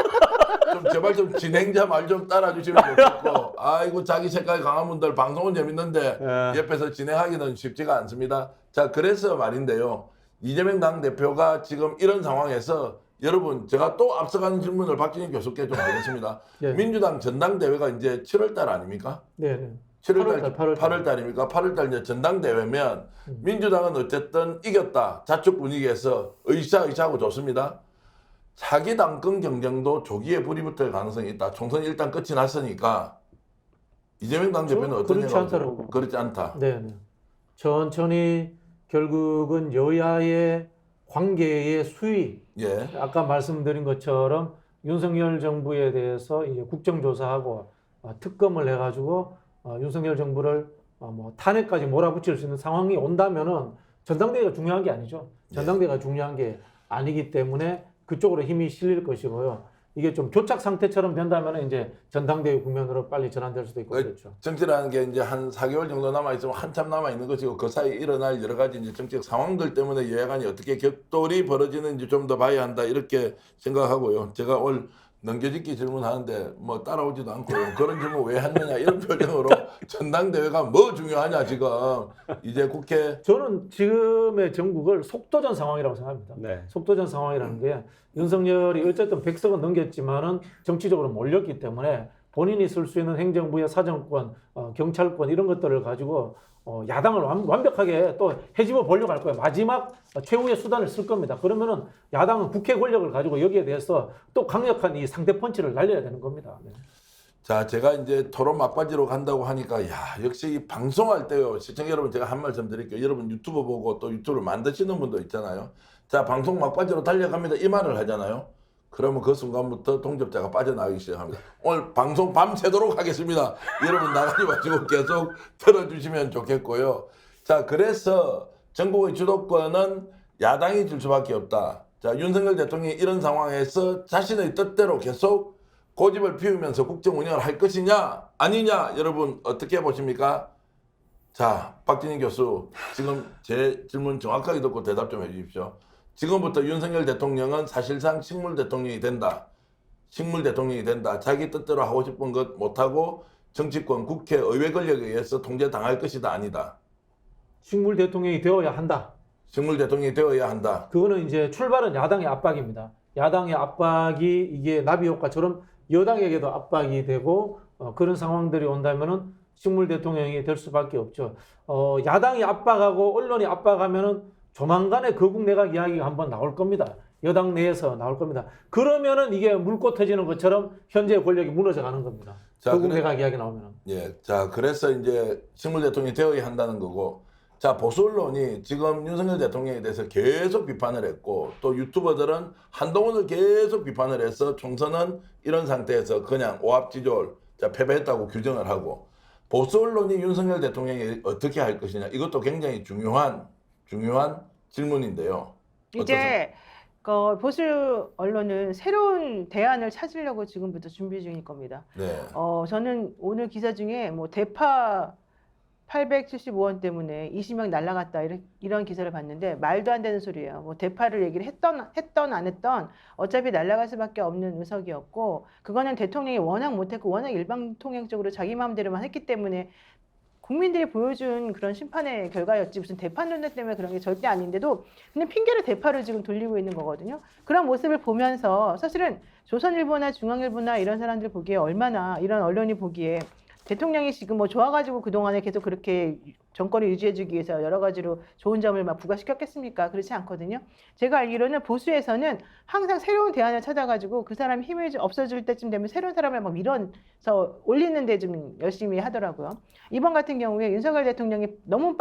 좀 제발 좀 진행자 말 좀 따라주시면 좋겠고, 아이고 자기 색깔 강한 분들 방송은 재밌는데 옆에서 진행하기는 쉽지가 않습니다. 자, 그래서 말인데요. 이재명 당 대표가 지금 이런 상황에서 여러분 제가 또 앞서가는 질문을 박진희 교수께 좀 하겠습니다. 네. 민주당 전당대회가 이제 7월달 아닙니까? 네. 7월달, 8월 8월달입니까? 8월달 이제 전당대회면 민주당은 어쨌든 이겼다. 자축 분위기에서 의사하고 좋습니다. 차기 당권 경쟁도 조기에 불이 붙을 가능성이 있다. 총선이 일단 끝이 났으니까 이재명 당대표는 어떤 그렇지 생각을 않다라고. 그렇지 않다. 네. 천천히 결국은 여야의 관계의 수위 예. 아까 말씀드린 것처럼 윤석열 정부에 대해서 이제 국정조사하고 특검을 해가지고 윤석열 정부를 뭐 탄핵까지 몰아붙일 수 있는 상황이 온다면은 전당대회가 중요한 게 아니죠. 전당대회가 중요한 게 아니기 때문에 그쪽으로 힘이 실릴 것이고요. 이게 좀 교착 상태처럼 된다면 이제 전당대회 국면으로 빨리 전환될 수도 있고 그렇죠. 정치라는 게 이제 한 4개월 정도 남아 있으면 한참 남아 있는 것이고 그 사이 일어날 여러 가지 이제 정치적 상황들 때문에 여야간이 어떻게 격돌이 벌어지는지 좀 더 봐야 한다 이렇게 생각하고요. 제가 오늘 넘겨짓기 질문하는데 뭐 따라오지도 않고요. 그런 질문 왜 했느냐 이런 표정으로 전당대회가 뭐 중요하냐 지금 이제 국회 저는 지금의 전국을 속도전 상황이라고 생각합니다. 네. 속도전 상황이라는 게 윤석열이 어쨌든 100석은 넘겼지만은 정치적으로 몰렸기 때문에 본인이 쓸 수 있는 행정부의 사정권, 경찰권 이런 것들을 가지고 야당을 완벽하게 또 해집어 보려고 할 거예요. 마지막 최후의 수단을 쓸 겁니다. 그러면은 야당은 국회 권력을 가지고 여기에 대해서 또 강력한 이 상대 펀치를 날려야 되는 겁니다. 네. 자, 제가 이제 토론 막바지로 간다고 하니까 야 역시 이 방송할 때요. 시청자 여러분 제가 한 말씀 드릴게요. 여러분 유튜브 보고 또 유튜브를 만드시는 분도 있잖아요. 자, 방송 막바지로 달려갑니다. 이 말을 하잖아요. 그러면 그 순간부터 동접자가 빠져나가기 시작합니다. 오늘 방송 밤새도록 하겠습니다. 여러분 나가지 마시고 계속 들어주시면 좋겠고요. 자, 그래서 전국의 주도권은 야당이 줄 수밖에 없다. 자, 윤석열 대통령이 이런 상황에서 자신의 뜻대로 계속 고집을 피우면서 국정 운영을 할 것이냐 아니냐 여러분 어떻게 보십니까? 자, 박진희 교수 지금 제 질문 정확하게 듣고 대답 좀 해주십시오. 지금부터 윤석열 대통령은 사실상 식물 대통령이 된다. 식물 대통령이 된다. 자기 뜻대로 하고 싶은 것 못하고 정치권, 국회, 의회 권력에 의해서 통제당할 것이다. 아니다. 식물 대통령이 되어야 한다. 식물 대통령이 되어야 한다. 그거는 이제 출발은 야당의 압박입니다. 야당의 압박이 이게 나비 효과처럼 여당에게도 압박이 되고 그런 상황들이 온다면은 식물 대통령이 될 수밖에 없죠. 야당이 압박하고 언론이 압박하면은 조만간에 거국 내각 이야기가 한번 나올 겁니다. 여당 내에서 나올 겁니다. 그러면은 이게 물고 터지는 것처럼 현재 권력이 무너져 가는 겁니다. 자, 거국 그래- 내각 이야기 나오면은. 예, 자 그래서 이제 식물 대통령이 되어야 한다는 거고, 자 보수 언론이 지금 윤석열 대통령에 대해서 계속 비판을 했고 또 유튜버들은 한동훈을 계속 비판을 해서 총선은 이런 상태에서 그냥 오합지졸, 자 패배했다고 규정을 하고, 보수 언론이 윤석열 대통령이 어떻게 할 것이냐 이것도 굉장히 중요한 질문인데요. 이제 보수 언론은 새로운 대안을 찾으려고 지금부터 준비 중일 겁니다. 네. 저는 오늘 기사 중에 뭐 대파 875원 때문에 20명 날라갔다 이런 기사를 봤는데 말도 안 되는 소리예요. 뭐 대파를 얘기를 했던 안 했던 어차피 날라갈 수밖에 없는 의석이었고, 그거는 대통령이 워낙 못했고 워낙 일방통행적으로 자기 마음대로만 했기 때문에 국민들이 보여준 그런 심판의 결과였지, 무슨 대파 논란 때문에 그런 게 절대 아닌데도 그냥 핑계를 대파를 지금 돌리고 있는 거거든요. 그런 모습을 보면서 사실은 조선일보나 중앙일보나 이런 사람들 보기에 얼마나, 이런 언론이 보기에 대통령이 지금 뭐 좋아가지고 그동안에 계속 그렇게 정권을 유지해주기 위해서 여러 가지로 좋은 점을 막 부과시켰겠습니까? 그렇지 않거든요. 제가 알기로는 보수에서는 항상 새로운 대안을 찾아가지고 그 사람 힘이 좀 없어질 때쯤 되면 새로운 사람을 막 밀어서 올리는데 좀 열심히 하더라고요. 이번 같은 경우에 윤석열 대통령이 너무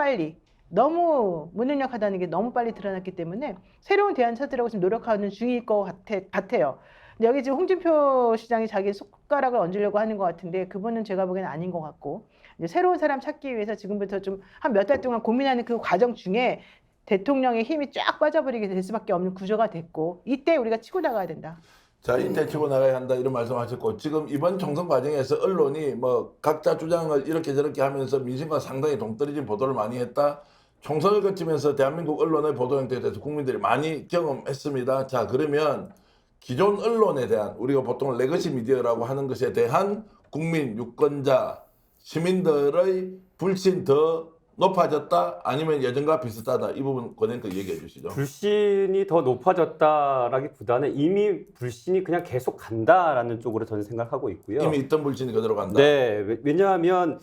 무능력하다는 게 너무 빨리 드러났기 때문에 새로운 대안 찾으려고 지금 노력하는 중일 것 같아요. 근데 여기 지금 홍준표 시장이 자기 손가락을 얹으려고 하는 것 같은데 그분은 제가 보기에는 아닌 것 같고, 이제 새로운 사람 찾기 위해서 지금부터 좀 한 몇 달 동안 고민하는 그 과정 중에 대통령의 힘이 쫙 빠져버리게 될 수밖에 없는 구조가 됐고, 이때 우리가 치고 나가야 된다. 자, 이때 치고 나가야 한다 이런 말씀하셨고, 지금 이번 총선 과정에서 언론이 뭐 각자 주장을 이렇게 저렇게 하면서 민심과 상당히 동떨어진 보도를 많이 했다. 총선을 거치면서 대한민국 언론의 보도 형태에 대해서 국민들이 많이 경험했습니다. 자, 그러면 기존 언론에 대한, 우리가 보통 레거시 미디어라고 하는 것에 대한 국민, 유권자, 시민들의 불신 더 높아졌다? 아니면 예전과 비슷하다? 이 부분 권행껏 얘기해 주시죠. 불신이 더 높아졌다라기보다는 이미 불신이 그냥 계속 간다라는 쪽으로 저는 생각하고 있고요. 이미 있던 불신이 그대로 간다. 네, 왜냐하면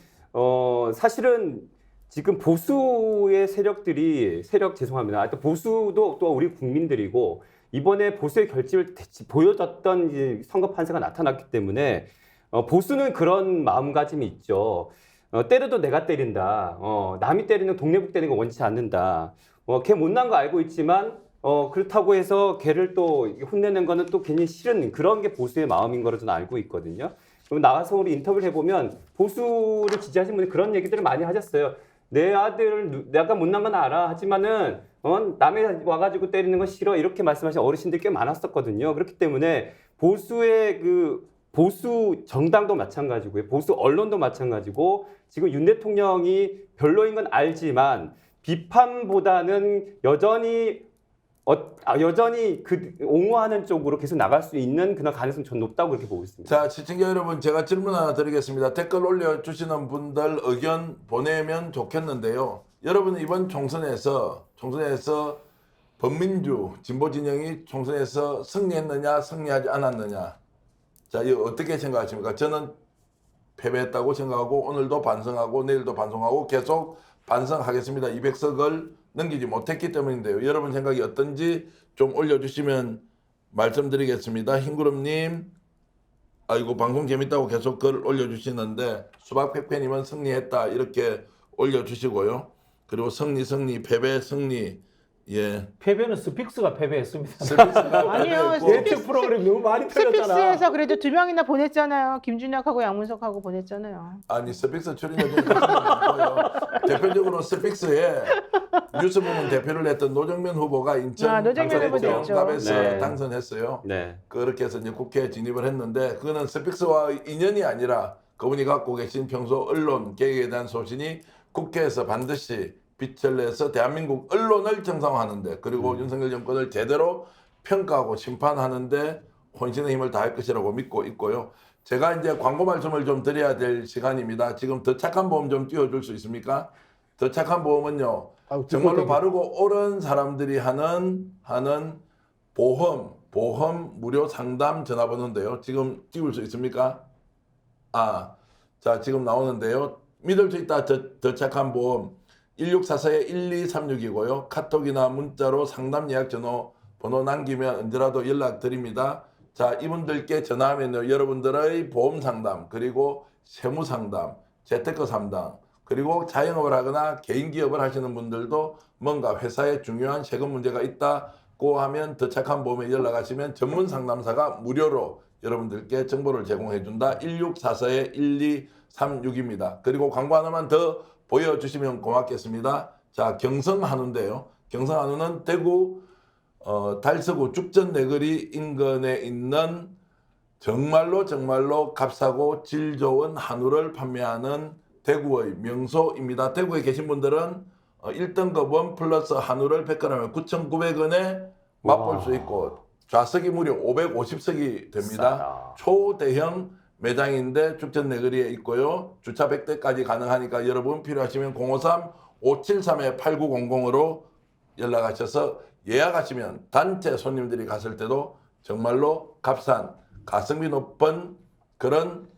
사실은 지금 보수의 죄송합니다. 또 보수도 또 우리 국민들이고, 이번에 보수의 결집을 보여줬던 이제 선거 판세가 나타났기 때문에 보수는 그런 마음가짐이 있죠. 때려도 내가 때린다. 남이 때리는 동네북 때리는 거 원치 않는다. 걔 못난 거 알고 있지만 그렇다고 해서 걔를 또 혼내는 거는 또 괜히 싫은 그런 게 보수의 마음인 거로 저는 알고 있거든요. 그럼 나가서 우리 인터뷰를 해보면 보수를 지지하시는 분이 그런 얘기들을 많이 하셨어요. 내 아들을 내가 못난 건 알아. 하지만은 남이 와가지고 때리는 건 싫어. 이렇게 말씀하신 어르신들 꽤 많았었거든요. 그렇기 때문에 보수의 보수 정당도 마찬가지고요. 보수 언론도 마찬가지고, 지금 윤 대통령이 별로인 건 알지만 비판보다는 여전히 옹호하는 쪽으로 계속 나갈 수 있는 그런 가능성이 전 높다고 그렇게 보고 있습니다. 자, 시청자 여러분, 제가 질문 하나 드리겠습니다. 댓글 올려주시는 분들 의견 보내면 좋겠는데요. 여러분은 이번 총선에서 범민주 진보 진영이 총선에서 승리했느냐, 승리하지 않았느냐, 자, 이거 어떻게 생각하십니까? 저는 패배했다고 생각하고 오늘도 반성하고 내일도 반성하고 계속 반성하겠습니다. 200석을 넘기지 못했기 때문인데요. 여러분 생각이 어떤지 좀 올려주시면 말씀드리겠습니다. 흰구름님, 아이고 방송 재밌다고 계속 글 올려주시는데, 수박팩팬님은 승리했다 이렇게 올려주시고요. 그리고 승리, 패배, 승리. 예. 패배는 스픽스가 패배했습니다. 아니요, 예측 프로그램 너무 많이 틀렸잖아. 스픽스에서 그래도 2명이나 보냈잖아요. 김준혁하고 양문석하고 보냈잖아요. 아니 스픽스 출연자 중에 많고요. 대표적으로 스픽스에 뉴스부문 대표를 했던 노정면 후보가 인천 노정면 후보 됐죠. 정갑에서 네. 당선했어요. 네. 그렇게 해서 이제 국회에 진입을 했는데 그거는 스픽스와 인연이 아니라 그분이 갖고 계신 평소 언론 개혁에 대한 소신이 국회에서 반드시 빛을 내서 대한민국 언론을 정상화하는데 그리고 윤석열 정권을 제대로 평가하고 심판하는데 혼신의 힘을 다할 것이라고 믿고 있고요. 제가 이제 광고 말씀을 좀 드려야 될 시간입니다. 지금 더 착한 보험 좀 띄워줄 수 있습니까? 더 착한 보험은요. 정말로 바르고 옳은 사람들이 하는 보험 무료 상담 전화번호인데요. 지금 띄울 수 있습니까? 자 지금 나오는데요. 믿을 수 있다 더 착한 보험 1644-1236이고요. 카톡이나 문자로 상담 예약 번호 남기면 언제라도 연락드립니다. 자 이분들께 전화하면요. 여러분들의 보험 상담 그리고 세무 상담, 재테크 상담 그리고 자영업을 하거나 개인 기업을 하시는 분들도 뭔가 회사에 중요한 세금 문제가 있다고 하면 더 착한 보험에 연락하시면 전문 상담사가 무료로 여러분들께 정보를 제공해 준다. 1644-1236입니다. 그리고 광고 하나만 더 보여주시면 고맙겠습니다. 자 경성 한우인데요. 경성 한우는 대구 달서구 죽전 내거리 인근에 있는 정말로 값싸고 질 좋은 한우를 판매하는 대구의 명소입니다. 대구에 계신 분들은 1등급 플러스 한우를 100g에 9,900원에 맛볼 수 있고 좌석이 무려 550석이 됩니다. 싸다. 초대형 매장인데 죽전 내거리에 있고요. 주차 100대까지 가능하니까 여러분 필요하시면 053-573-8900으로 연락하셔서 예약하시면 단체 손님들이 갔을 때도 정말로 값싼 가성비 높은 그런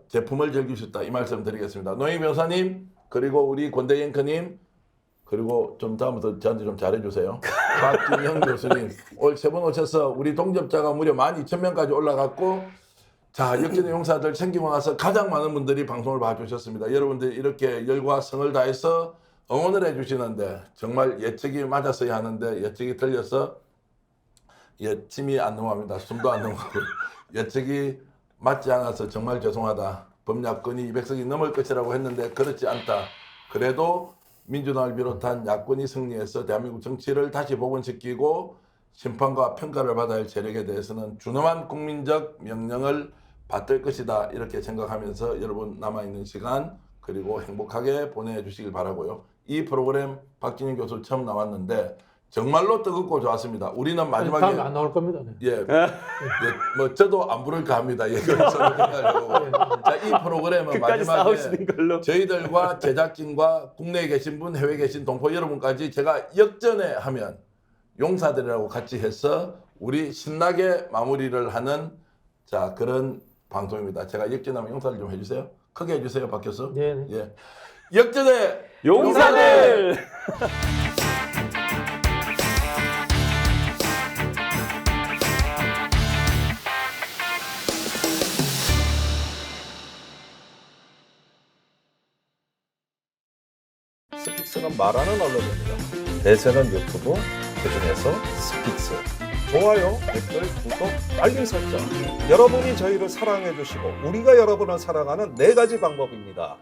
제품을 즐길 수 있다. 이 말씀 드리겠습니다. 노희 변호사님 그리고 우리 권대 앵커님 그리고 좀 다음부터 저한테 좀 잘해주세요. 박진영 교수님 오늘 세 분 오셔서 우리 동접자가 무려 12,000명까지 올라갔고 자 역전의 용사들 챙기고 나서 가장 많은 분들이 방송을 봐주셨습니다. 여러분들이 이렇게 열과 성을 다해서 응원을 해주시는데 정말 예측이 맞았어야 하는데 예측이 틀려서 침이 안 넘어갑니다. 숨도 안 넘어가고 예측이 맞지 않아서 정말 죄송하다. 범야권이 200석이 넘을 것이라고 했는데 그렇지 않다. 그래도 민주당을 비롯한 야권이 승리해서 대한민국 정치를 다시 복원시키고 심판과 평가를 받아야 할 세력에 대해서는 준엄한 국민적 명령을 받을 것이다. 이렇게 생각하면서 여러분 남아있는 시간 그리고 행복하게 보내주시길 바라고요. 이 프로그램 박진영 교수 처음 나왔는데 정말로 뜨겁고 좋았습니다. 우리는 마지막에 다음에 안 나올 겁니다. 네. 뭐 저도 안 부를까 합니다. 그래서 자, 이 프로그램은 끝까지 마지막에 싸우시는 걸로. 저희들과 제작진과 국내에 계신 분, 해외에 계신 동포 여러분까지 제가 역전에 하면 용사들이라고 같이 해서 우리 신나게 마무리를 하는 자 그런 방송입니다. 제가 역전하면 용사를 좀 해주세요. 크게 해주세요, 박 교수. 네. 예. 역전의 용사들! 스픽스는 말하는 언론입니다. 대세는 유튜브, 그중에서 스픽스. 좋아요, 댓글, 구독, 알림 설정. 여러분이 저희를 사랑해 주시고 우리가 여러분을 사랑하는 4가지 방법입니다.